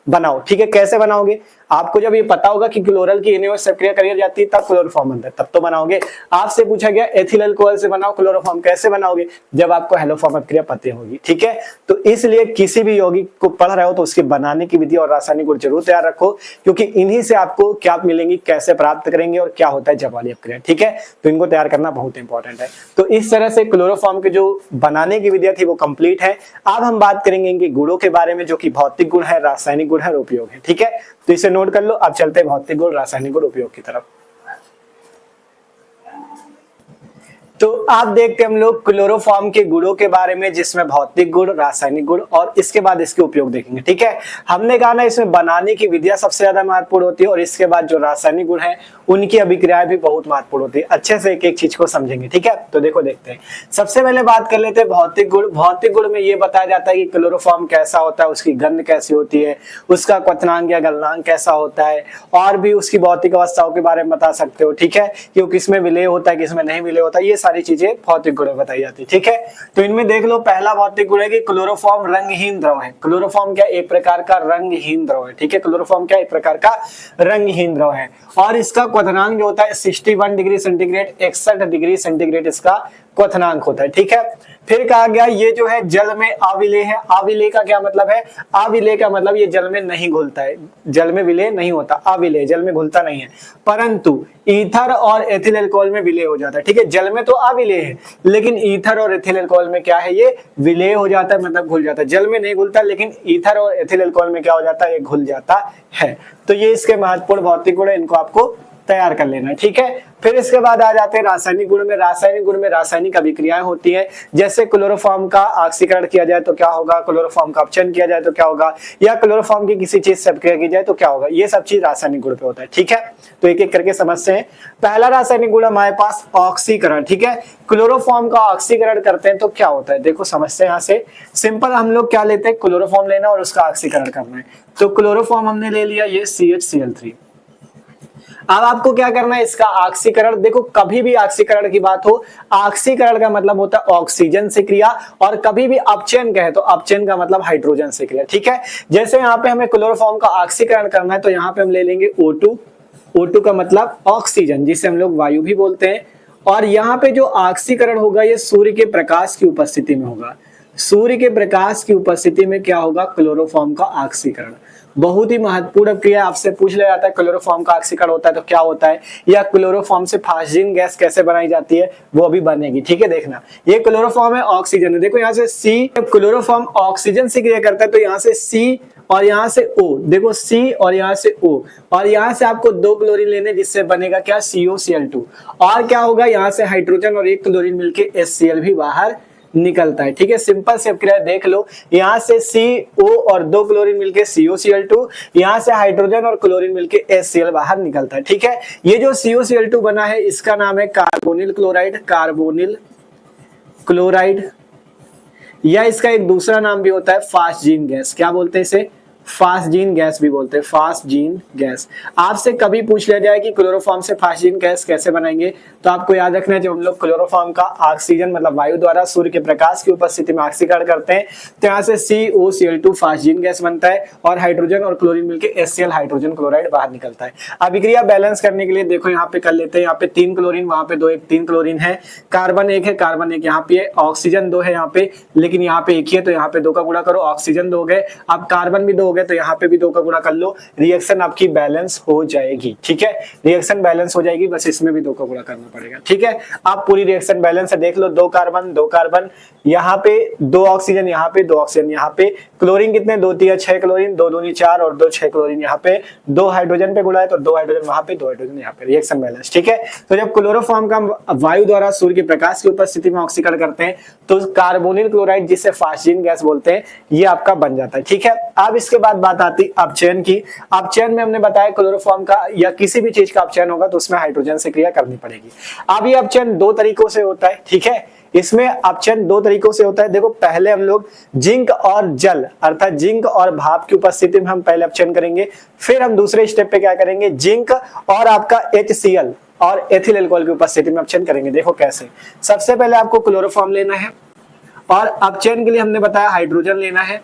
Speaker 1: बनाओ। ठीक है, कैसे बनाओगे, आपको जब ये पता होगा कि क्लोरल की इन्हें से क्रिया करी जाती है तब क्लोरोफॉर्म बनता है, तब तो बनाओगे। आपसे पूछा गया एथिल अल्कोहल से बनाओ क्लोरोफॉर्म, कैसे बनाओगे, जब आपको हेलोफॉर्म अभिक्रिया पता होगी। ठीक है, तो इसलिए किसी भी यौगिक को पढ़ रहे हो तो उसके बनाने की विधि और रासायनिक गुण जरूर तैयार रखो, क्योंकि इन्हीं से आपको क्या मिलेंगी, कैसे प्राप्त करेंगे और क्या होता है जब वाली अभिक्रिया। ठीक है, तो इनको तैयार करना बहुत इंपॉर्टेंट है। तो इस तरह से क्लोरोफॉर्म के जो बनाने की विधियां थी वो कंप्लीट है। अब हम बात करेंगे इनके गुणों के बारे में, जो कि भौतिक गुण है, रासायनिक गुण है और उपयोग है। ठीक है, तो इसे नोट कर लो। अब चलते हैं भौतिक गुण, रासायनिक गुण, उपयोग की तरफ। तो आप देखते हैं हम लोग क्लोरोफॉर्म के गुणों के बारे में, जिसमें भौतिक गुण, रासायनिक गुण और इसके बाद इसके उपयोग देखेंगे। ठीक है, हमने कहा ना इसमें बनाने की विधियां सबसे ज्यादा महत्वपूर्ण होती है और इसके बाद जो रासायनिक गुण है उनकी अभिक्रियाएं भी बहुत महत्वपूर्ण होती है। अच्छे से एक एक चीज को समझेंगे। ठीक है, तो देखो देखते हैं। सबसे पहले बात कर लेते हैं भौतिक गुण। भौतिक गुण में ये बताया जाता है कि क्लोरोफॉर्म कैसा होता है, उसकी गंध कैसी होती है, उसका क्वथनांक या गलनांक कैसा होता है, और भी उसकी भौतिक अवस्थाओं के बारे में बता सकते हो। ठीक है, कि वो किसमें विलय होता है, किसमें नहीं विलय होता है, ये सारी चीजें भौतिक गुण बताई जाती है। ठीक है, तो इनमें देख लो, पहला भौतिक गुण है कि क्लोरोफॉर्म रंगहीन द्रव है। क्लोरोफॉर्म क्या, एक प्रकार का रंगहीन द्रव है। ठीक है, क्लोरोफॉर्म क्या, एक प्रकार का रंगहीन द्रव है, और इसका क्वथनांक जो होता है 61 डिग्री सेंटीग्रेड, 61 डिग्री सेंटीग्रेड इसका क्वथनांक होता है। ठीक है, फिर कहा गया ये जो है जल में अविलेय है। अविलेय का क्या मतलब है, अविलेय का मतलब ये जल में नहीं घुलता है, जल में विलेय नहीं होता, अविलेय, जल में घुलता नहीं है, परंतु ईथर और एथिल अल्कोहल में विलेय हो जाता है। ठीक है, जल में तो अविलेय है लेकिन ईथर और एथिल अल्कोहल में क्या है, ये विलेय हो जाता है, मतलब घुल जाता है। जल में नहीं घुलता लेकिन ईथर और एथिल अल्कोहल में क्या हो जाता है, ये घुल जाता है। तो ये इसके महत्वपूर्ण भौतिक गुण है, इनको आपको तैयार कर लेना है। ठीक है, फिर इसके बाद आ जाते हैं रासायनिक गुण में। रासायनिक गुण में रासायनिक अभिक्रियाएं होती हैं, जैसे क्लोरोफॉर्म का ऑक्सीकरण किया जाए तो क्या होगा, क्लोरोफॉर्म का अपचयन किया जाए तो क्या होगा, या क्लोरोफॉर्म की किसी चीज से अभिक्रिया की जाए तो क्या होगा, ये सब चीज रासायनिक गुण पे होता है। ठीक है, तो एक एक करके समझते हैं। पहला रासायनिक गुण हमारे पास ऑक्सीकरण। ठीक है, क्लोरोफॉर्म का ऑक्सीकरण करते हैं तो क्या होता है, देखो समझते हैं। यहाँ से सिंपल हम लोग क्या लेते हैं, क्लोरोफॉर्म लेना और उसका ऑक्सीकरण करना है। तो क्लोरोफॉर्म हमने ले लिया, ये CHCl3। अब आपको क्या करना है, इसका ऑक्सीकरण। देखो कभी भी ऑक्सीकरण की बात हो, ऑक्सीकरण का मतलब होता है ऑक्सीजन से क्रिया, और कभी भी अपचयन कहे तो अपचयन का मतलब हाइड्रोजन से क्रिया। ठीक है, जैसे यहाँ पे हमें क्लोरोफॉर्म का ऑक्सीकरण करना है तो यहाँ पे हम ले लेंगे O2। O2 का मतलब ऑक्सीजन, जिसे हम लोग वायु भी बोलते हैं। और यहाँ पे जो ऑक्सीकरण होगा ये सूर्य के प्रकाश की उपस्थिति में होगा। सूर्य के प्रकाश की उपस्थिति में क्या होगा, क्लोरोफॉर्म का ऑक्सीकरण। बहुत ही महत्वपूर्ण क्रिया, आपसे पूछ लिया जाता है क्लोरोफॉर्म का ऑक्सीकरण होता है तो क्या होता है, या क्लोरोफॉर्म से फास्जिन गैस कैसे बनाई जाती है, वो अभी बनेगी। ठीक है, देखना ये क्लोरोफॉर्म है, ऑक्सीजन है। देखो यहाँ से सी, क्लोरोफॉर्म ऑक्सीजन से क्रिया करता है तो यहाँ से सी और यहाँ से O, देखो C और यहाँ से O, और यहाँ से आपको 2 क्लोरीन लेने, जिससे बनेगा क्या, COCl2। और क्या होगा, यहाँ से हाइड्रोजन और 1 क्लोरीन मिलके HCl भी बाहर निकलता है। ठीक है, सिंपल से क्रिया देख लो, यहाँ से CO और 2 क्लोरीन मिलके COCl2, यहाँ से हाइड्रोजन और क्लोरीन मिलके HCl बाहर निकलता है। ठीक है, ये जो COCl2 बना है इसका नाम है कार्बोनिल क्लोराइड, कार्बोनिल क्लोराइड, या इसका एक दूसरा नाम भी होता है फास्जिन गैस। क्या बोलते हैं इसे, फास्जिन गैस भी बोलते हैं, फास्जिन गैस। आपसे कभी पूछ लिया जाए कि क्लोरोफॉर्म से फास्जिन गैस कैसे बनाएंगे, तो आपको याद रखना है जब हम लोग क्लोरोफॉर्म का ऑक्सीजन मतलब वायु द्वारा सूर्य के प्रकाश की उपस्थिति में ऑक्सीकरण करते हैं तो यहाँ से COCl2 फास्जिन गैस बनता है, और हाइड्रोजन और क्लोरीन मिलकर HCl हाइड्रोजन क्लोराइड बाहर निकलता है। अभिक्रिया बैलेंस करने के लिए देखो यहाँ पे कर लेते हैं, यहाँ पे 3 क्लोरीन, वहां पे 2 1 3 क्लोरीन है, कार्बन 1 है, कार्बन 1 यहाँ पे, ऑक्सीजन 2 है यहाँ पे, लेकिन यहाँ पे 1 ही है तो यहाँ पे 2 का गुणा करो, ऑक्सीजन 2 गए, अब कार्बन भी 2 गए तो यहाँ पे भी 2 का गुणा कर लो, रिएक्शन आपकी बैलेंस हो जाएगी। ठीक है, रिएक्शन बैलेंस हो जाएगी, बस इसमें भी 2 का गुणा करना पड़ेगा। ठीक है, आप पूरी रिएक्शन बैलेंस है देख लो, 2 कार्बन, यहाँ पे 2 ऑक्सीजन, यहाँ पे 2 ऑक्सीजन, यहाँ पे क्लोरीन कितने, 2 3 6 क्लोरीन, 2 दूनी 4 और 2 6 क्लोरीन, यहाँ पे 2 हाइड्रोजन पे गुणा है तो 2 हाइड्रोजन वहां पे, 2 हाइड्रोजन यहाँ पे, रिएक्शन बैलेंस। ठीक है, तो जब क्लोरोफॉर्म का वायु द्वारा सूर्य के प्रकाश की उपस्थिति में ऑक्सीकरण करते हैं तो कार्बोनिल क्लोराइड, जिसे फास्जिन गैस बोलते हैं, ये आपका बन जाता है। ठीक है, अब इसके बाद बात आती अपचयन की। अपचयन में हमने बताया क्लोरोफॉर्म का या किसी भी चीज का अपचयन होगा तो उसमें हाइड्रोजन से क्रिया करनी पड़ेगी। अब ये अपचयन 2 तरीकों से होता है। ठीक है, इसमें अपचयन 2 तरीकों से होता है। देखो पहले हम लोग जिंक और जल अर्थात जिंक और भाप की उपस्थिति में हम पहले अपचयन करेंगे, फिर हम दूसरे स्टेप पे क्या करेंगे, जिंक और आपका HCl और एथिल अल्कोहल की उपस्थिति में अपचयन करेंगे। देखो कैसे, सबसे पहले आपको क्लोरोफॉर्म लेना है और अपचयन के लिए हमने बताया हाइड्रोजन लेना है।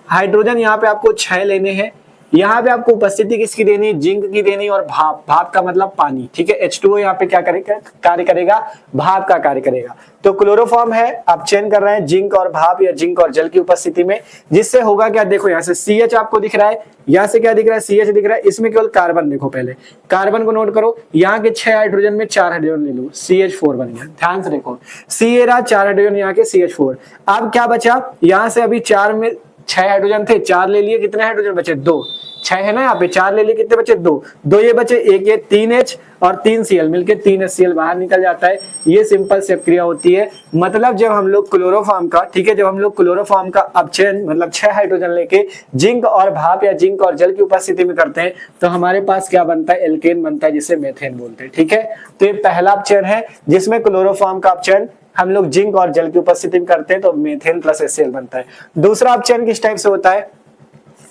Speaker 1: हाइड्रोजन यहाँ पे आपको 6 लेने हैं। यहाँ पे आपको उपस्थिति किसकी देनी, जिंक की देनी, और भाप, भाप का मतलब पानी। ठीक है, H2O यहाँ पे क्या करेगा, कार्य करेगा, भाप का कार्य करेगा। तो क्लोरोफॉर्म है, अपचयन कर रहे हैं जिंक और भाप या जिंक और जल की उपस्थिति में, जिससे होगा क्या, देखो यहाँ से CH आपको दिख रहा है, यहाँ से क्या दिख रहा है, CH दिख रहा है, इसमें केवल कार्बन देखो, पहले कार्बन को नोट करो, यहाँ के 6 हाइड्रोजन में 4 हाइड्रोजन ले लो, CH4 बन गया। ध्यान से देखो, C रहा 4 हाइड्रोजन, यहाँ के CH4। अब क्या बचा, यहाँ से अभी 4 में 6 हाइड्रोजन थे, 4 ले लिए, कितने हाइड्रोजन बचे, 2, 6 है ना, यहाँ पे 4 ले लिए, कितने बचे, 2 ये बचे, 1 ये 3H और 3Cl मिलके 3HCl बाहर निकल जाता है। ये सिंपल से क्रिया होती है। मतलब जब हम लोग क्लोरोफॉर्म का, ठीक है, जब हम लोग क्लोरोफॉर्म का अपचयन मतलब 6 हाइड्रोजन लेके जिंक और भाप या जिंक और जल की उपस्थिति में करते हैं तो हमारे पास क्या बनता है, एल्केन बनता है, जिसे मेथेन बोलते हैं। ठीक है, तो ये पहला अपचयन है जिसमें क्लोरोफॉर्म का अपचयन हम लोग जिंक और जल की उपस्थिति में करते हैं तो मेथेन प्लस HCl बनता है। दूसरा अपचयन किस टाइप से होता है,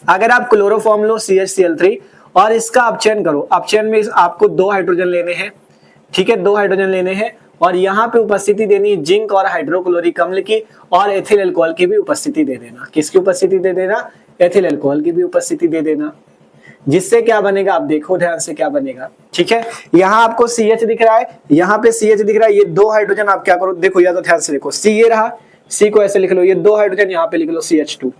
Speaker 1: अगर आप क्लोरोफॉर्म लो CHCl3 और इसका अपचयन करो, अपचयन में आपको 2 हाइड्रोजन लेने हैं। ठीक है, 2 हाइड्रोजन लेने हैं और यहाँ पे उपस्थिति देनी है जिंक और हाइड्रोक्लोरिक अम्ल की, और एथिल अल्कोहल की भी उपस्थिति दे देना। किसकी उपस्थिति दे देना, एथिल अल्कोहल की भी उपस्थिति दे देना, जिससे क्या बनेगा, आप देखो ध्यान से क्या बनेगा। ठीक है, यहाँ आपको CH दिख रहा है, यहाँ पे CH दिख रहा है, ये 2 हाइड्रोजन आप क्या करो, देखो या तो ध्यान से देखो, C ये रहा, C को ऐसे लिख लो, ये 2 हाइड्रोजन यहाँ पे लिख लो CH2।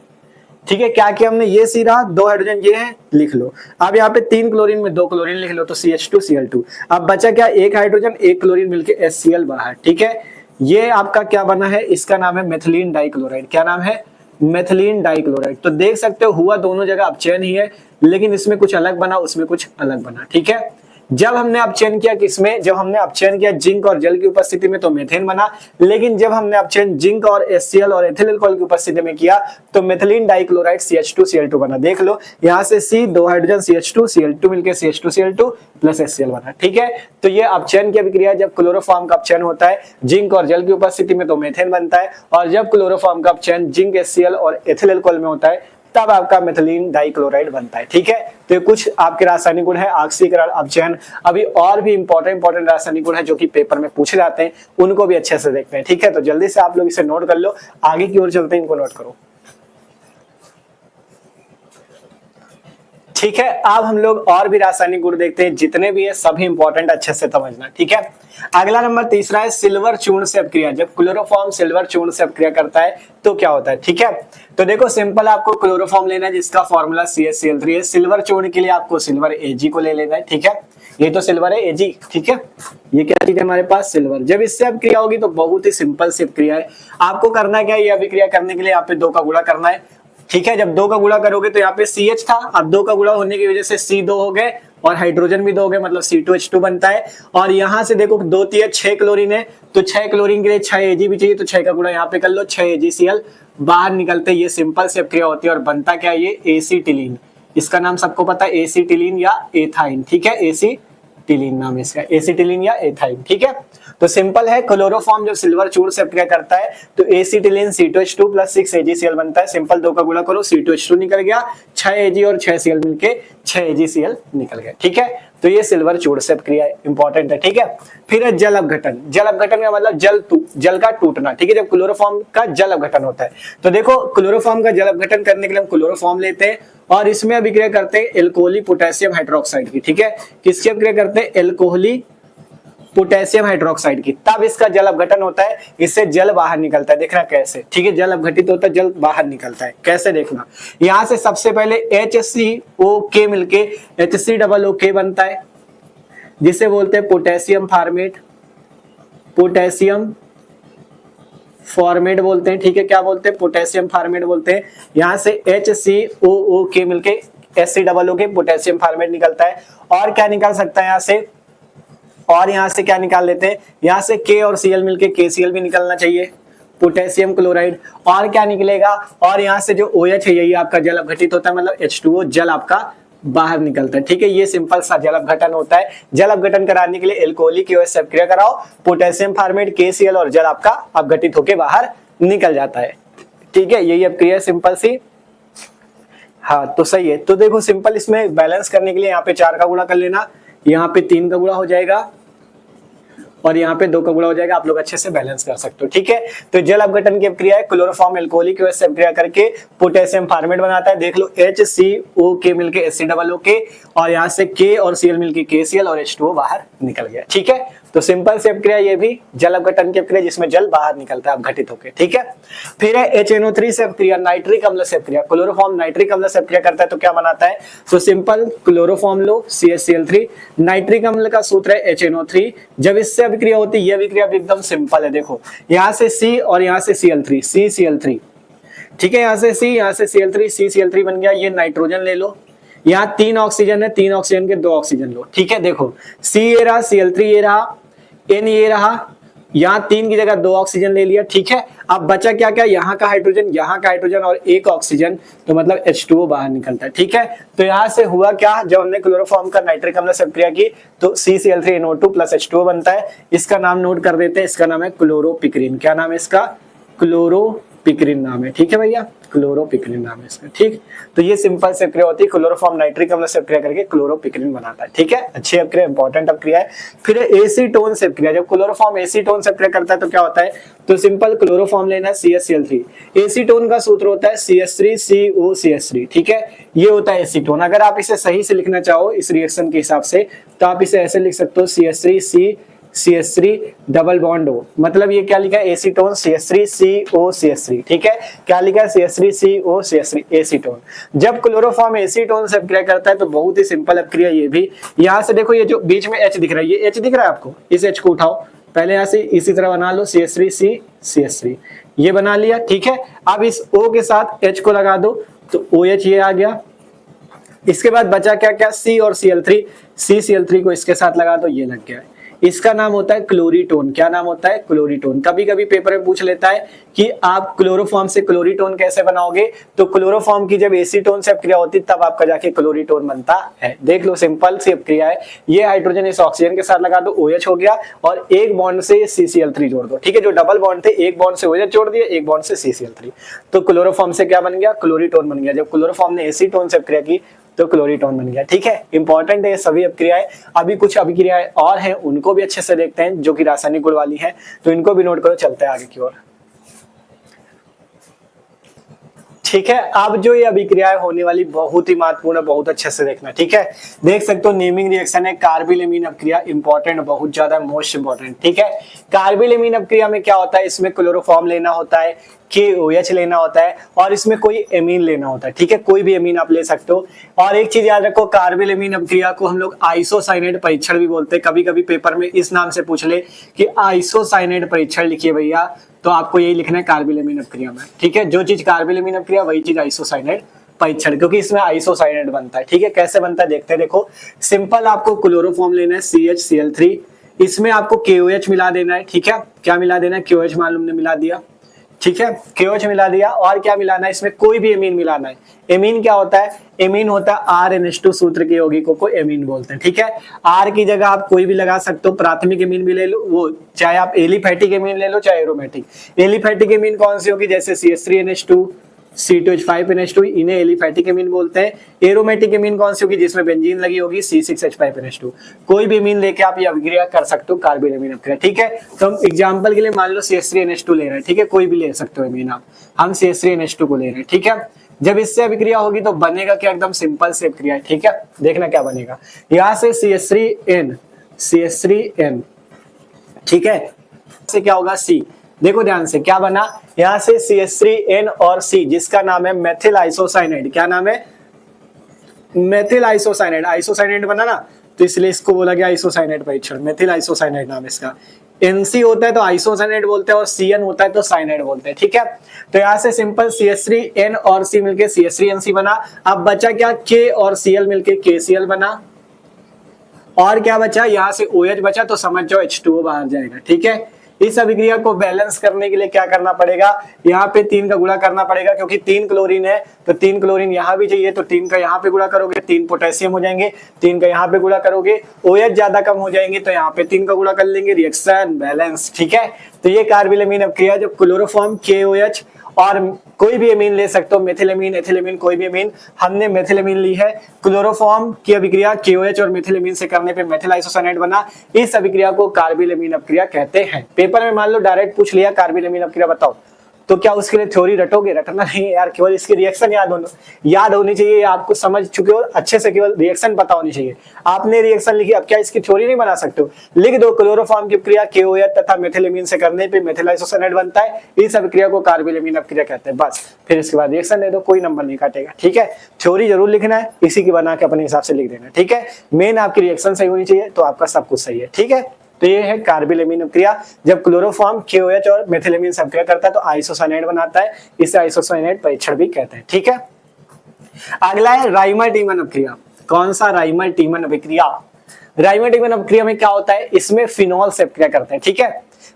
Speaker 1: ठीक है, क्या किया हमने, ये C रहा, 2 हाइड्रोजन ये है, लिख लो। अब यहाँ पे 3 क्लोरीन में 2 क्लोरीन लिख लो तो CH2Cl2। अब बचा क्या, 1 हाइड्रोजन 1 क्लोरीन मिलके HCl बाहर। ठीक है, ये आपका क्या बना है, इसका नाम है मेथिलीन डाइक्लोराइड। क्या नाम है, मेथिलीन डाइक्लोराइड। तो देख सकते हो हुआ दोनों जगह अपचयन ही है, लेकिन इसमें कुछ अलग बना, उसमें कुछ अलग बना। ठीक है, जब हमने अपचयन किया किसमें, जब हमने अपचयन किया जिंक और जल की उपस्थिति में तो मेथेन बना, लेकिन जब हमने अपचयन जिंक और HCl और एथिल अल्कोहल की उपस्थिति में किया तो मेथिलीन डाइक्लोराइड CH2Cl2 बना। देख लो यहाँ से C 2 हाइड्रोजन CH2Cl2 मिलकर CH2Cl2 प्लस HCl बना। ठीक है, तो ये अपचयन की अभिक्रिया, जब क्लोरोफॉर्म का अपचयन होता है जिंक और जल की उपस्थिति में तो मेथेन बनता है, और जब क्लोरोफॉर्म का अपचयन जिंक HCl और एथिल अल्कोहल में होता है तब आपका मेथिलीन डाइक्लोराइड बनता है। ठीक है, तो ये कुछ आपके रासायनिक गुण है, ऑक्सीकरण, अपचयन। अभी और भी इंपॉर्टेंट रासायनिक गुण है जो कि पेपर में पूछे जाते हैं, उनको भी अच्छे से देखते हैं। ठीक है, तो जल्दी से आप लोग इसे नोट कर लो, आगे की ओर चलते हैं, इनको नोट करो। ठीक है, अब हम लोग और भी रासायनिक गुण देखते हैं, जितने भी है सभी इंपॉर्टेंट अच्छे से समझना। ठीक है, अगला नंबर तीसरा है सिल्वर चूर्ण से अपक्रिया। जब क्लोरोफॉर्म सिल्वर चूर्ण से अपक्रिया करता है तो क्या होता है। ठीक है, तो देखो सिंपल आपको क्लोरोफॉर्म लेना है जिसका फॉर्मूला CH3 है। सिल्वर चूर्ण के लिए आपको सिल्वर Ag को ले लेना है। ठीक है, ये तो सिल्वर है Ag। ठीक है, ये क्या चीज है हमारे पास, सिल्वर। जब इससे अपक्रिया होगी तो बहुत ही सिंपल सी अपक्रिया है। आपको करना क्या है, ये अभिक्रिया करने के लिए यहाँ पे 2 का गुणा करना है। ठीक है, जब 2 का गुणा करोगे तो यहाँ पे CH था, अब 2 का गुणा होने की वजह से C2 हो गए और हाइड्रोजन भी 2 हो गए, मतलब C2H2 बनता है। और यहाँ से देखो 2 3 6 क्लोरीन है, तो 6 क्लोरीन के लिए 6 Ag भी चाहिए, तो 6 का गुणा यहाँ पे कर लो, 6 AgCl बाहर निकलते। ये सिंपल से अपक्रिया होती है और बनता क्या है, ये एसीटिलीन। इसका नाम सबको पता है, एसीटिलीन या एथाइन। ठीक है, एसीटिलीन नाम है इसका, एसीटिलीन या एथाइन। ठीक है, तो सिंपल है, क्लोरोफॉर्म जब सिल्वर चूर्ण से अपक्रिया करता है तो एसीटिलीन C2H2 प्लस 6 AgCl बनता है। सिंपल 2 का गुणा करो, C2H2 निकल गया, 6 Ag और 6 Cl मिलके 6 AgCl निकल गया। ठीक है, तो ये सिल्वर चूर्ण से अपक्रिया इंपॉर्टेंट है। ठीक है, फिर है जल अपघटन। जल अपघटन का मतलब जल का टूटना। ठीक है, जब क्लोरोफॉर्म का जल अपघटन होता है तो देखो क्लोरोफॉर्म का जल अपघटन करने के लिए हम क्लोरोफॉर्म लेते हैं और इसमें अभिक्रिया करते हैं एल्कोहली पोटेशियम हाइड्रोक्साइड की। ठीक है, किसकी अभिक्रिया करते हैं, एल्कोहली पोटेशियम हाइड्रोक्साइड की, तब इसका जल अपघटन होता है, इससे जल बाहर निकलता है। देखना कैसे। ठीक है, जल अपघटित होता है, जल बाहर निकलता है, कैसे देखना। यहां से सबसे पहले HCOK मिलके HCOOK बनता है, जिसे बोलते हैं पोटेशियम फॉर्मेट, पोटेशियम फॉर्मेट बोलते हैं। ठीक है, क्या बोलते हैं, पोटेशियम फॉर्मेट बोलते हैं। यहां से HCOOK मिलके HCOOK पोटेशियम फॉर्मेट निकलता है। और क्या निकल सकता है यहाँ से, और यहां से क्या निकाल लेते हैं, यहां से K और Cl मिलके KCl भी निकलना चाहिए, पोटेशियम क्लोराइड। और क्या निकलेगा, और यहां से जो OH है यही आपका जल अपघटित होता है, मतलब H2O जल आपका बाहर निकलता है। ठीक है, ये सिंपल सा जल अपघटन होता है। जल अपघटन कराने के लिए एल्कोहलिक OH से अपक्रिया कराओ, पोटेशियम फॉर्मेट KCl और जल आपका अपघटित होकर बाहर निकल जाता है। ठीक है, यही अपक्रिया सिंपल सी। हाँ, तो सही है। तो देखो सिंपल, इसमें बैलेंस करने के लिए यहाँ पे 4 का गुणा कर लेना, यहाँ पे 3 का गुणा हो जाएगा और यहाँ पे 2 का गुणा हो जाएगा। आप लोग अच्छे से बैलेंस कर सकते हो। ठीक है, तो जल अपघटन की अपक्रिया है, क्लोरोफॉर्म एल्कोहलिक OH से अपक्रिया करके पोटेशियम फॉर्मेट बनाता है। देख लो HCOK मिलके HCOOK और यहाँ से K और Cl मिलके KCl और H2O बाहर निकल गया। ठीक है, तो सिंपल से अपक्रिया ये भी जल अपघटन की अपक्रिया, जिसमें जल बाहर निकलता है अपघटित होकर। ठीक है, फिर है HNO3 से अपक्रिया, नाइट्रिक अम्ल से अपक्रिया। क्लोरोफॉर्म नाइट्रिक अम्ल से अपक्रिया करता है तो क्या बनाता है, तो सिंपल क्लोरोफॉर्म लो CHCl3, नाइट्रिक अम्ल का सूत्र है HNO3। जब इससे अभिक्रिया होती है, ये अभिक्रिया भी एकदम सिंपल है। देखो यहाँ से C और यहाँ से Cl3, CCl3। ठीक है, यहाँ से C, यहाँ से Cl3, CCl3 बन गया। ये नाइट्रोजन ले लो, यहाँ 3 ऑक्सीजन है, 3 ऑक्सीजन के 2 ऑक्सीजन लो। ठीक है, देखो C ये रहा, Cl3 ये रहा, N ये रहा, यहाँ 3 की जगह 2 ऑक्सीजन ले लिया। ठीक है, अब बचा क्या क्या, यहाँ का हाइड्रोजन, यहाँ का हाइड्रोजन और 1 ऑक्सीजन, तो मतलब H2O बाहर निकलता है। ठीक है, तो यहाँ से हुआ क्या, जब हमने क्लोरोफॉर्म का नाइट्रिक अम्ल से अपक्रिया की तो CCl3NO2 प्लस H2O बनता है। इसका नाम नोट कर देते हैं, इसका नाम है क्लोरोपिक्रीन। क्या नाम है इसका, क्लोरोपिक्रीन नाम है। ठीक है भैया, क्लोरोपिक्रीन नाम है इसका। ठीक, तो ये सिंपल से अपक्रिया होती है, क्लोरोफॉर्म नाइट्रिक अम्ल से अपक्रिया करके क्लोरोपिक्रीन बनाता है। ठीक है, अच्छी अपक्रिया, इंपॉर्टेंट अपक्रिया है। फिर एसीटोन से अपक्रिया, जब क्लोरोफॉर्म एसीटोन से अपक्रिया करता है तो क्या होता है, तो सिंपल क्लोरोफॉर्म लेना है CHCl3, एसीटोन का सूत्र होता है CH3COCH3। ठीक है, ये होता है एसीटोन। अगर आप इसे सही से लिखना चाहो इस रिएक्शन के हिसाब से तो आप इसे ऐसे लिख सकते हो CH3 डबल बॉन्ड O, मतलब ये क्या लिखा है, एसीटोन CH3COCH3। ठीक है, क्या लिखा है, CH3COCH3 एसीटोन। जब क्लोरोफॉर्म एसीटोन से अपक्रिया करता है तो बहुत ही सिंपल अपक्रिया ये भी। यहाँ से देखो ये जो बीच में H दिख रहा है, ये H दिख रहा है आपको, इस H को उठाओ, पहले यहाँ से इसी तरह बना लो, CH3CCH3 ये बना लिया। ठीक है, अब इस O के साथ H को लगा दो तो OH ये आ गया। इसके बाद बचा क्या क्या, C और Cl3, CCl3 को इसके साथ लगा दो, ये लग गया। इसका नाम होता है क्लोरीटोन। क्या नाम होता है? क्लोरीटोन। कभी कभी पेपर में पूछ लेता है कि आप क्लोरोफॉर्म से क्लोरीटोन कैसे बनाओगे, तो क्लोरोफॉर्म की जब एसीटोन से अपक्रिया होती तब आपका जाके क्लोरीटोन बनता है। देख लो, सिंपल सी अपक्रिया है। ये हाइड्रोजन इस ऑक्सीजन के साथ लगा दो, OH हो गया, और एक बॉन्ड से CCl3 जोड़ दो। ठीक है, जो डबल बॉन्ड थे, एक बॉन्ड से OH जोड़ दिया, एक बॉन्ड से CCl3, तो क्लोरोफॉर्म से क्या बन गया? क्लोरीटोन बन गया। जब क्लोरोफॉर्म ने एसीटोन से अपक्रिया की तो क्लोरीटोन बन गया। ठीक है, इंपॉर्टेंट है ये सभी अपक्रियाएं। अभी कुछ अभिक्रियाएं और हैं, उनको भी अच्छे से देखते हैं, जो कि रासायनिक गुण वाली हैं, तो इनको भी नोट करो। चलते हैं आगे की ओर। ठीक है, अब जो ये अभिक्रियाएं होने वाली बहुत ही महत्वपूर्ण है, बहुत अच्छे से देखना। ठीक है, देख सकते हो नेमिंग रिएक्शन है कार्बिल-एमीन अपक्रिया, इंपॉर्टेंट, बहुत ज्यादा मोस्ट इंपॉर्टेंट। ठीक है, कार्बिल-एमीन अपक्रिया में क्या होता है? इसमें क्लोरोफॉर्म लेना होता है, KOH लेना होता है, और इसमें कोई एमीन लेना होता है। ठीक है, कोई भी एमीन आप ले सकते हो। और एक चीज याद रखो, कार्बिल-एमीन अपक्रिया को हम लोग आइसोसाइनेट परीक्षण भी बोलते हैं। कभी कभी पेपर में इस नाम से पूछ ले कि आइसोसाइनेट परीक्षण लिखिए भैया, तो आपको यही लिखना है कार्बिल-एमीन अपक्रिया में। ठीक है, जो चीज कार्बिल-एमीन अपक्रिया वही चीज आइसोसाइनेट परीक्षण, क्योंकि इसमें आइसोसाइनेट बनता है। ठीक है, कैसे बनता है देखते हैं। देखो, सिंपल आपको क्लोरोफॉर्म लेना है CHCl3, इसमें आपको KOH मिला देना है। ठीक है, क्या मिला देना है? KOH मालूम ने मिला दिया। ठीक है, KOH मिला दिया, और क्या मिलाना है? इसमें कोई भी एमीन मिलाना है। एमीन क्या होता है? एमीन होता है RNH2 सूत्र के यौगिकों को एमीन बोलते हैं। ठीक है, R की जगह आप कोई भी लगा सकते हो, प्राथमिक एमीन भी ले लो, वो चाहे आप एलिफैटिक एमीन ले लो चाहे एरोमेटिक। एलिफैटिक एमीन कौन सी होगी? जैसे CH3NH2, C2H5NH2, इन्हें एलिफैटिक एमीन बोलते हैं। एरोमेटिक एमीन कौन सी होगी? जिसमें बेंजीन लगी होगी, C6H5NH2। कोई भी एमीन लेके आप ये अभिक्रिया कर सकते हो, कार्बिल-एमीन अपक्रिया। ठीक है, तो हम एग्जांपल के लिए मान लो CH3NH2 ले रहे हैं। ठीक है, कोई भी ले सकते हो एमीन आप, हम CH3NH2 को ले रहे हैं। ठीक है, जब इससे अभिक्रिया होगी तो बनेगा क्या? एकदम सिंपल से अभिक्रिया है। ठीक है, देखना क्या बनेगा। यहां से CH3N, ठीक है, से क्या होगा? C। देखो ध्यान से, क्या बना? यहां से CH3N और C, जिसका नाम है मेथिल आइसोसाइनेट। क्या नाम है? Methyl isocyanate. आइसोसाइनेट बना ना, तो इसलिए इसको बोला गया आइसोसाइनेट परीक्षण। मेथिल आइसोसाइनेट नाम इसका। NC होता है तो आइसोसाइनेट बोलते हैं, और CN होता है तो साइनेट बोलते हैं। ठीक है, तो यहाँ से सिंपल CH3N और C मिलके CH3NC बना। अब बचा क्या? K और Cl मिलके KCl बना। और क्या बचा? यहाँ से OH बचा, तो समझ जाओ H2O बाहर जाएगा। ठीक है, इस अभिक्रिया को बैलेंस करने के लिए क्या करना पड़ेगा? यहाँ पे 3 का गुणा करना पड़ेगा, क्योंकि 3 क्लोरीन है, तो 3 क्लोरीन यहाँ भी चाहिए, तो 3 का यहाँ पे गुणा करोगे, 3 पोटेशियम हो जाएंगे, 3 का यहाँ पे गुणा करोगे, OH ज्यादा कम हो जाएंगे, तो यहाँ पे 3 का गुणा कर लेंगे, रिएक्शन बैलेंस। ठीक है, तो ये कार्बिल-एमीन अपक्रिया, जब क्लोरोफॉर्म KOH और कोई भी एमीन ले सकते हो, मेथिलेमीन, एथिलेमीन, कोई भी एमीन। हमने मेथिलेमीन ली है। क्लोरोफॉर्म की अभिक्रिया KOH और मेथिलेमीन से करने पे मेथिल आइसोसाइनेट बना। इस अभिक्रिया को कार्बिल-एमीन अपक्रिया कहते हैं। पेपर में मान लो डायरेक्ट पूछ लिया कार्बिल-एमीन अपक्रिया बताओ, तो क्या उसके लिए थ्योरी रटोगे? रटना नहीं यार, केवल इसकी रिएक्शन याद होनी चाहिए। आपको समझ चुके हो अच्छे से, केवल रिएक्शन पता होनी चाहिए। आपने रिएक्शन लिखी, अब क्या इसकी थ्योरी नहीं बना सकते हो? लिख दो, क्लोरोफॉर्म की क्रिया KOH तथा मेथिलेमीन से करने पे मेथिल आइसोसाइनेट बनता है। इस अभिक्रिया को कार्बिल-एमीन अपक्रिया कहते हैं। बस, फिर इसके बाद रिएक्शन दे दो, कोई नंबर नहीं काटेगा। ठीक है, थ्योरी जरूर लिखना है, इसी की बना के अपने हिसाब से लिख देना। ठीक है, मेन आपकी रिएक्शन सही होनी चाहिए, तो आपका सब कुछ सही है। ठीक है, तो ये है कार्बिल-एमीन अपक्रिया। जब क्लोरोफॉर्म KOH और मेथिलेमीन से अपक्रिया करता है तो आइसोसाइनेट बनाता है, इसे आइसोसाइनेट परीक्षण भी कहते हैं। ठीक है, अगला है राइमर-टीमन अपक्रिया। कौन सा? राइमर-टीमन अपक्रिया। राइमर-टीमन अपक्रिया में क्या होता है? इसमें फिनॉल से अपक्रिया करते हैं। ठीक है,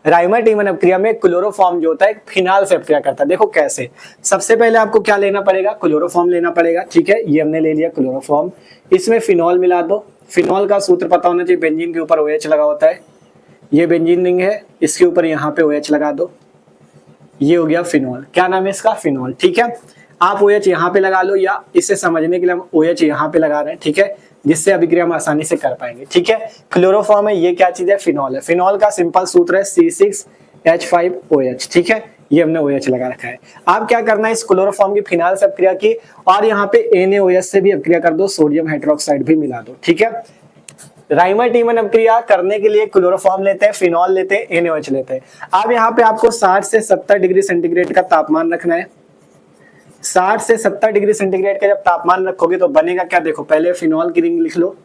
Speaker 1: राइमर-टीमन अपक्रिया में क्लोरोफॉर्म जो होता है फिनॉल से अपक्रिया करता है। देखो कैसे, सबसे पहले आपको क्या लेना पड़ेगा? क्लोरोफॉर्म लेना पड़ेगा। ठीक है, ये हमने ले लिया क्लोरोफॉर्म, इसमें फिनॉल मिला दो। फिनॉल का सूत्र पता होना चाहिए, बेंजीन के ऊपर OH लगा होता है, ये बेंजीन रिंग है, इसके ऊपर यहाँ पे OH लगा दो, ये हो गया फिनॉल। क्या नाम है इसका? फिनॉल। ठीक है, आप OH यहाँ पे लगा लो, या इसे समझने के लिए हम OH यहाँ पे लगा रहे हैं। ठीक है, जिससे अभिक्रिया हम आसानी से कर पाएंगे। ठीक है, क्लोरोफॉर्म है, ये क्या चीज है? फिनॉल है। फिनॉल का सिंपल सूत्र है C6H5OH। ठीक है, ये हमने OH लगा रखा है। अब क्या करना है? इस क्लोरोफॉर्म की फिनॉल से अपक्रिया की, और यहाँ पे NaOH से भी अपक्रिया कर दो, सोडियम हाइड्रोक्साइड भी मिला दो। ठीक है, राइमर-टीमन अपक्रिया करने के लिए क्लोरोफॉर्म लेते हैं, फिनॉल लेते हैं, NaOH लेते हैं। अब यहाँ पे आपको 60 से 70 डिग्री सेंटीग्रेड का तापमान रखना है। 60 से 70 डिग्री सेंटीग्रेड का जब तापमान रखोगे तो बनेगा क्या? देखो, पहले फिनॉल की रिंग लिख लो,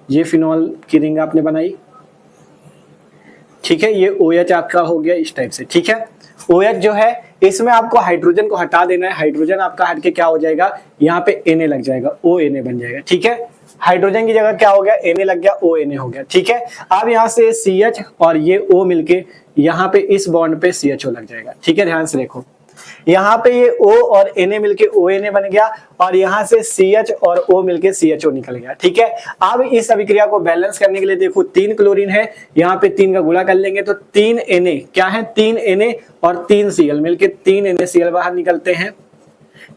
Speaker 1: ये फिनॉल की रिंग आपने बनाई। ठीक है, ये OH आपका हो गया इस टाइप से। ठीक है, OH जो है इसमें आपको हाइड्रोजन को हटा देना है। हाइड्रोजन आपका हट के क्या हो जाएगा? यहाँ पे Na लग जाएगा, ONA बन जाएगा। ठीक है, हाइड्रोजन की जगह क्या हो गया, Na लग गया, ONA हो गया। ठीक है, अब यहाँ से CH और ये O मिलके यहाँ पे इस बॉन्ड पे CHO लग जाएगा। ठीक है, ध्यान से देखो, यहाँ पे ये O और Na मिलके ONA बन गया और यहाँ से CH और O मिलके CHO निकल गया। ठीक है, अब इस अभिक्रिया को बैलेंस करने के लिए देखो 3 क्लोरीन है, यहाँ पे 3 का गुणा कर लेंगे तो 3 Na, क्या है 3 Na और 3 Cl मिलके 3 NaCl बाहर निकलते हैं,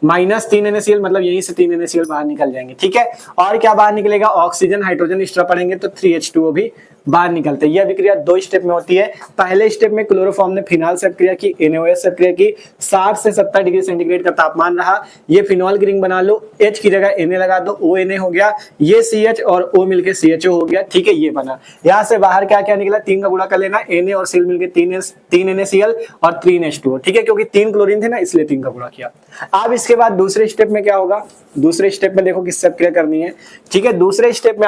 Speaker 1: माइनस 3 NaCl मतलब यहीं से 3 NaCl बाहर निकल जाएंगे। ठीक है, और क्या बाहर निकलेगा, ऑक्सीजन हाइड्रोजन एक्स्ट्रा पड़ेंगे तो 3H2O भी बाहर निकलते हैं। यह अभिक्रिया 2 स्टेप में होती है। पहले स्टेप में क्लोरोफॉर्म ने फिनॉल से अभिक्रिया की, NaOH से अभिक्रिया की, 60 से 70 डिग्री सेंटीग्रेड का तापमान रहा, ये फिनॉल की रिंग बना लो, H की जगह Na लगा दो, ONA हो गया, ये CH और O मिलके CHO हो गया। ठीक है, ये बना, यहाँ से बाहर क्या क्या निकला, 3 का गुणा कर लेना, Na और Cl मिलके 3 NaCl और 3H2O। ठीक है, क्योंकि 3 क्लोरीन थे ना इसलिए 3 का गुणा किया। अब इसके बाद दूसरे स्टेप में क्या होगा, दूसरे स्टेप में देखो किससे अभिक्रिया करनी है। ठीक है, दूसरे स्टेप में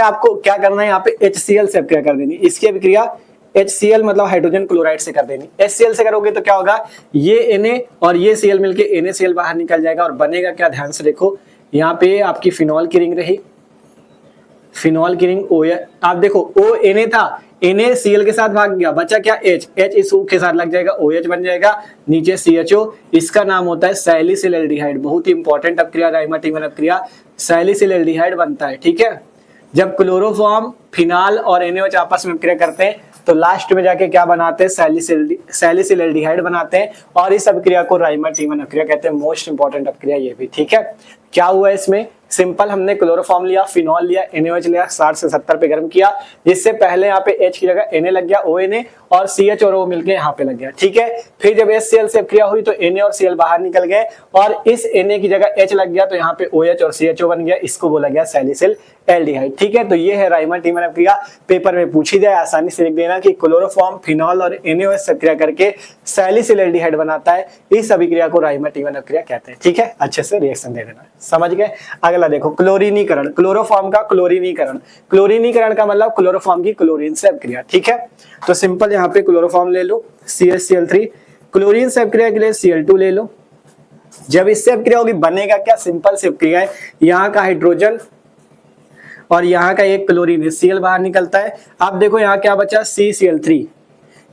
Speaker 1: आपको क्या करना है, यहाँ पे HCl से अभिक्रिया कर देनी। इसकी अभिक्रिया HCl मतलब हाइड्रोजन क्लोराइड से कर देनी। HCl से करोगे तो क्या होगा, ये Na और ये Cl मिलके NaCl बाहर निकल जाएगा और बनेगा क्या, ध्यान से देखो, यहाँ पे आपकी फिनॉल की रिंग रही, फिनॉल की रिंग OH, आप देखो ONA था, NaCl के साथ भाग गया, बचा क्या H इस O के साथ लग जाएगा, OH बन जाएगा, नीचे CHO, इसका नाम होता है सैलिसिल एल्डिहाइड। बहुत ही इंपॉर्टेंट अपक्रिया, राइमाटिमन अपक्रिया, सैलिसिल एल्डिहाइड बनता है। ठीक है, जब क्लोरोफॉर्म फिनाल और NaOH आपस में अपक्रिया करते हैं तो लास्ट में जाके क्या बनाते हैं, सैलिसिल एल्डिहाइड बनाते हैं और इस अपक्रिया को राइमाटिमन अपक्रिया कहते हैं। मोस्ट इंपॉर्टेंट अपक्रिया ये भी। ठीक है, क्या हुआ इसमें, सिंपल हमने क्लोरोफॉर्म लिया, फिनॉल लिया, NaOH लिया, 60 से 70 पे गर्म किया, जिससे पहले यहाँ पे H की जगह Na लग गया, ONA और CH और O मिलके यहाँ पे लग गया। ठीक है, फिर जब HCl से क्रिया हुई तो Na और Cl बाहर निकल गए और इस Na की जगह H लग गया तो यहाँ पे OH और CHO बन गया, इसको बोला गया सैलिसिल एल्डिहाइड। ठीक है, तो ये है राइमाटिमन अपक्रिया। पेपर में पूछी जाए आसानी से लिख देना कि क्लोरोफॉर्म फिनॉल और NaOH से क्रिया करके सैलिसिल एल्डिहाइड बनाता है, इस अभिक्रिया को राइमाटिमन अपक्रिया कहते हैं। ठीक है, अच्छे से रिएक्शन दे देना, समझ गए। अगला देखो क्लोरीनीकरण, क्लोरोफॉर्म का क्लोरीनीकरण। क्लोरीनीकरण का मतलब क्लोरोफॉर्म की क्लोरीन से अपक्रिया। ठीक है, तो सिंपल यहाँ पे क्लोरोफॉर्म ले लो CH_Cl3, क्लोरीन से अपक्रिया के लिए Cl2 ले लो। जब इससे अपक्रिया होगी बनेगा क्या, सिंपल से अपक्रिया है, यहाँ का हाइड्रोजन और यहाँ का एक क्लोरीन है, Cl बाहर निकलता है। अब देखो यहाँ क्या बचा,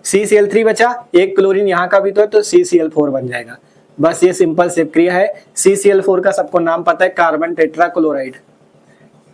Speaker 1: CCl3 बचा, एक क्लोरीन यहाँ का भी तो है तो CCl4 बन जाएगा। बस ये सिंपल से क्रिया है। CCl4 का सबको नाम पता है, कार्बन टेट्राक्लोराइड।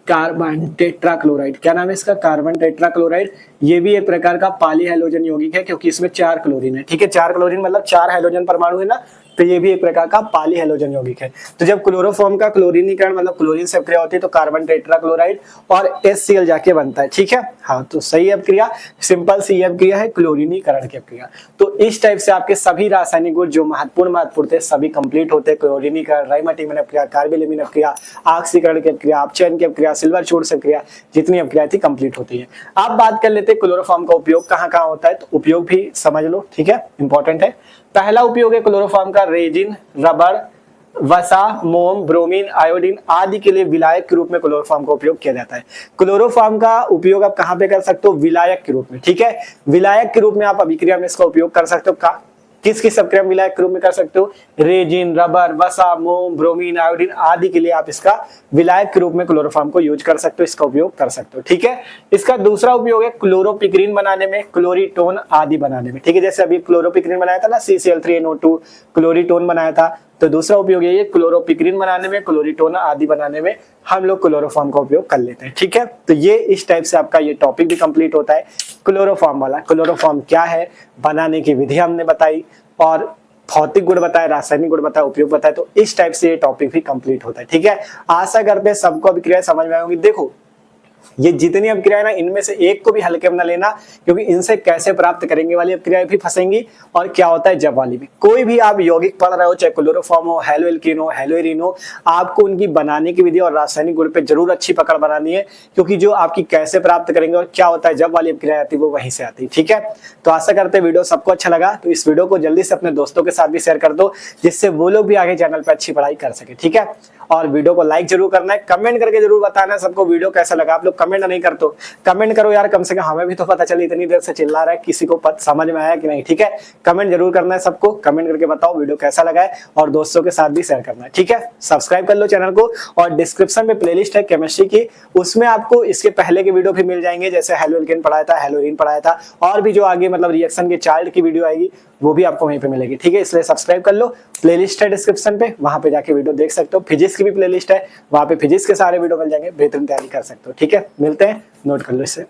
Speaker 1: कार्बन टेट्राक्लोराइड क्या नाम है इसका, कार्बन टेट्राक्लोराइड। ये भी एक प्रकार का पॉलीहाइड्रोजन यौगिक है क्योंकि इसमें 4 क्लोरीन है। ठीक है, 4 क्लोरीन मतलब 4 हाइड्रोजन परमाणु है ना, तो ये भी एक प्रकार का पॉलीहाइड्रोजन यौगिक है। तो जब क्लोरोफॉर्म का क्लोरीनीकरण मतलब क्लोरीन से अपक्रिया होती है तो कार्बन टेट्राक्लोराइड और HCl जाके बनता है। ठीक है, हाँ, तो सही अपक्रिया, सिंपल सी अपक्रिया है क्लोरीनीकरण की अपक्रिया। तो इस टाइप से आपके सभी रासायनिक गुण जो महत्वपूर्ण थे सभी कंप्लीट होते हैं। क्लोरीनीकरण, राइमाटिमन अपक्रिया, कार्बेलेमिन अपक्रिया, ऑक्सीकरण की अपक्रिया, अपचयन की अपक्रिया, सिल्वर चूर्ण से अपक्रिया, जितनी अपक्रिया थी कंप्लीट होती है। अब बात कर लेते हैं क्लोरोफॉर्म का उपयोग कहाँ कहाँ होता है, तो उपयोग भी समझ लो। ठीक है, इंपॉर्टेंट है। पहला उपयोग है क्लोरोफॉर्म का रेजिन, रबर, वसा, मोम, ब्रोमीन, आयोडीन आदि के लिए विलायक के रूप में क्लोरोफॉर्म का उपयोग किया जाता है। क्लोरोफॉर्म का उपयोग आप कहां पे कर सकते हो, विलायक के रूप में। ठीक है, विलायक के रूप में आप अभिक्रिया में इसका उपयोग कर सकते हो। किस किस अपक्रिया विलायक के रूप में कर सकते हो, रेजिन, रबर, वसा, मोम, ब्रोमीन, आयोडीन आदि के लिए आप इसका विलायक के रूप में क्लोरोफॉर्म को यूज कर सकते हो, इसका उपयोग कर सकते हो। ठीक है, इसका दूसरा उपयोग है क्लोरोपिक्रीन बनाने में, क्लोरीटोन आदि बनाने में। ठीक है, जैसे अभी क्लोरोपिक्रीन बनाया था ना, CCl3NO2 क्लोरीटोन बनाया था, तो दूसरा उपयोग ये क्लोरोपिक्रीन बनाने में, क्लोरीटोन आदि बनाने में हम लोग क्लोरोफॉर्म का उपयोग कर लेते हैं। ठीक है, तो ये इस टाइप से आपका ये टॉपिक भी कंप्लीट होता है क्लोरोफॉर्म वाला। क्लोरोफॉर्म क्या है, बनाने की विधि हमने बताई और भौतिक गुण बताए, रासायनिक गुण बताए, उपयोग बताए, तो इस टाइप से ये टॉपिक भी कंप्लीट होता है। ठीक है, आशा करते हैं सबको अभिक्रिया समझ में आएगी। देखो ये जितनी अपक्रियाएं ना, इनमें से एक को भी हल्के में न लेना, क्योंकि इनसे कैसे प्राप्त करेंगे वाली अपक्रियाएं भी फंसेंगी और क्या होता है जब वाली भी। कोई भी आप यौगिक पढ़ रहे हो, चाहे क्लोरोफॉर्म हो, हेलोएल्कीन हो, हेलोएरीन हो, आपको उनकी बनाने की विधि और रासायनिक गुण पे जरूर अच्छी पकड़ बनानी है, क्योंकि जो आपकी कैसे प्राप्त करेंगे और क्या होता है जब वाली अपक्रिया आती है वो वहीं से आती है। ठीक है, तो आशा करते हैं वीडियो सबको अच्छा लगा, तो इस वीडियो को जल्दी से अपने दोस्तों के साथ भी शेयर कर दो, जिससे वो लोग भी आगे चैनल पर अच्छी पढ़ाई कर सके। ठीक है, और वीडियो को लाइक जरूर करना है, कमेंट करके जरूर बताना है सबको वीडियो कैसा लगा। आप लोग लोग कमेंट नहीं करते, कमेंट करो यार, कम से कम हमें भी तो पता चले, इतनी देर से चिल्ला रहा है, किसी को समझ में आया कि नहीं। ठीक है, कमेंट जरूर करना है, सबको कमेंट करके बताओ वीडियो कैसा लगा है, और दोस्तों के साथ भी शेयर करना है। ठीक है, सब्सक्राइब कर लो चैनल को, और डिस्क्रिप्शन में प्लेलिस्ट है केमिस्ट्री की, उसमें आपको इसके पहले के वीडियो भी मिल जाएंगे, जैसे हेलोएल्केन पढ़ाया था, हेलोरीन पढ़ाया था, और भी जो आगे मतलब रिएक्शन के चार्ट की वीडियो आएगी वो भी आपको वहीं पे मिलेगी। ठीक है, इसलिए सब्सक्राइब कर लो, प्लेलिस्ट है डिस्क्रिप्शन पे, वहां पे जाके वीडियो देख सकते हो। फिजिक्स की भी प्लेलिस्ट है, वहां पे फिजिक्स के सारे वीडियो मिल जाएंगे, बेहतरीन तैयारी कर सकते हो। ठीक है, मिलते हैं, नोट कर लो इसे।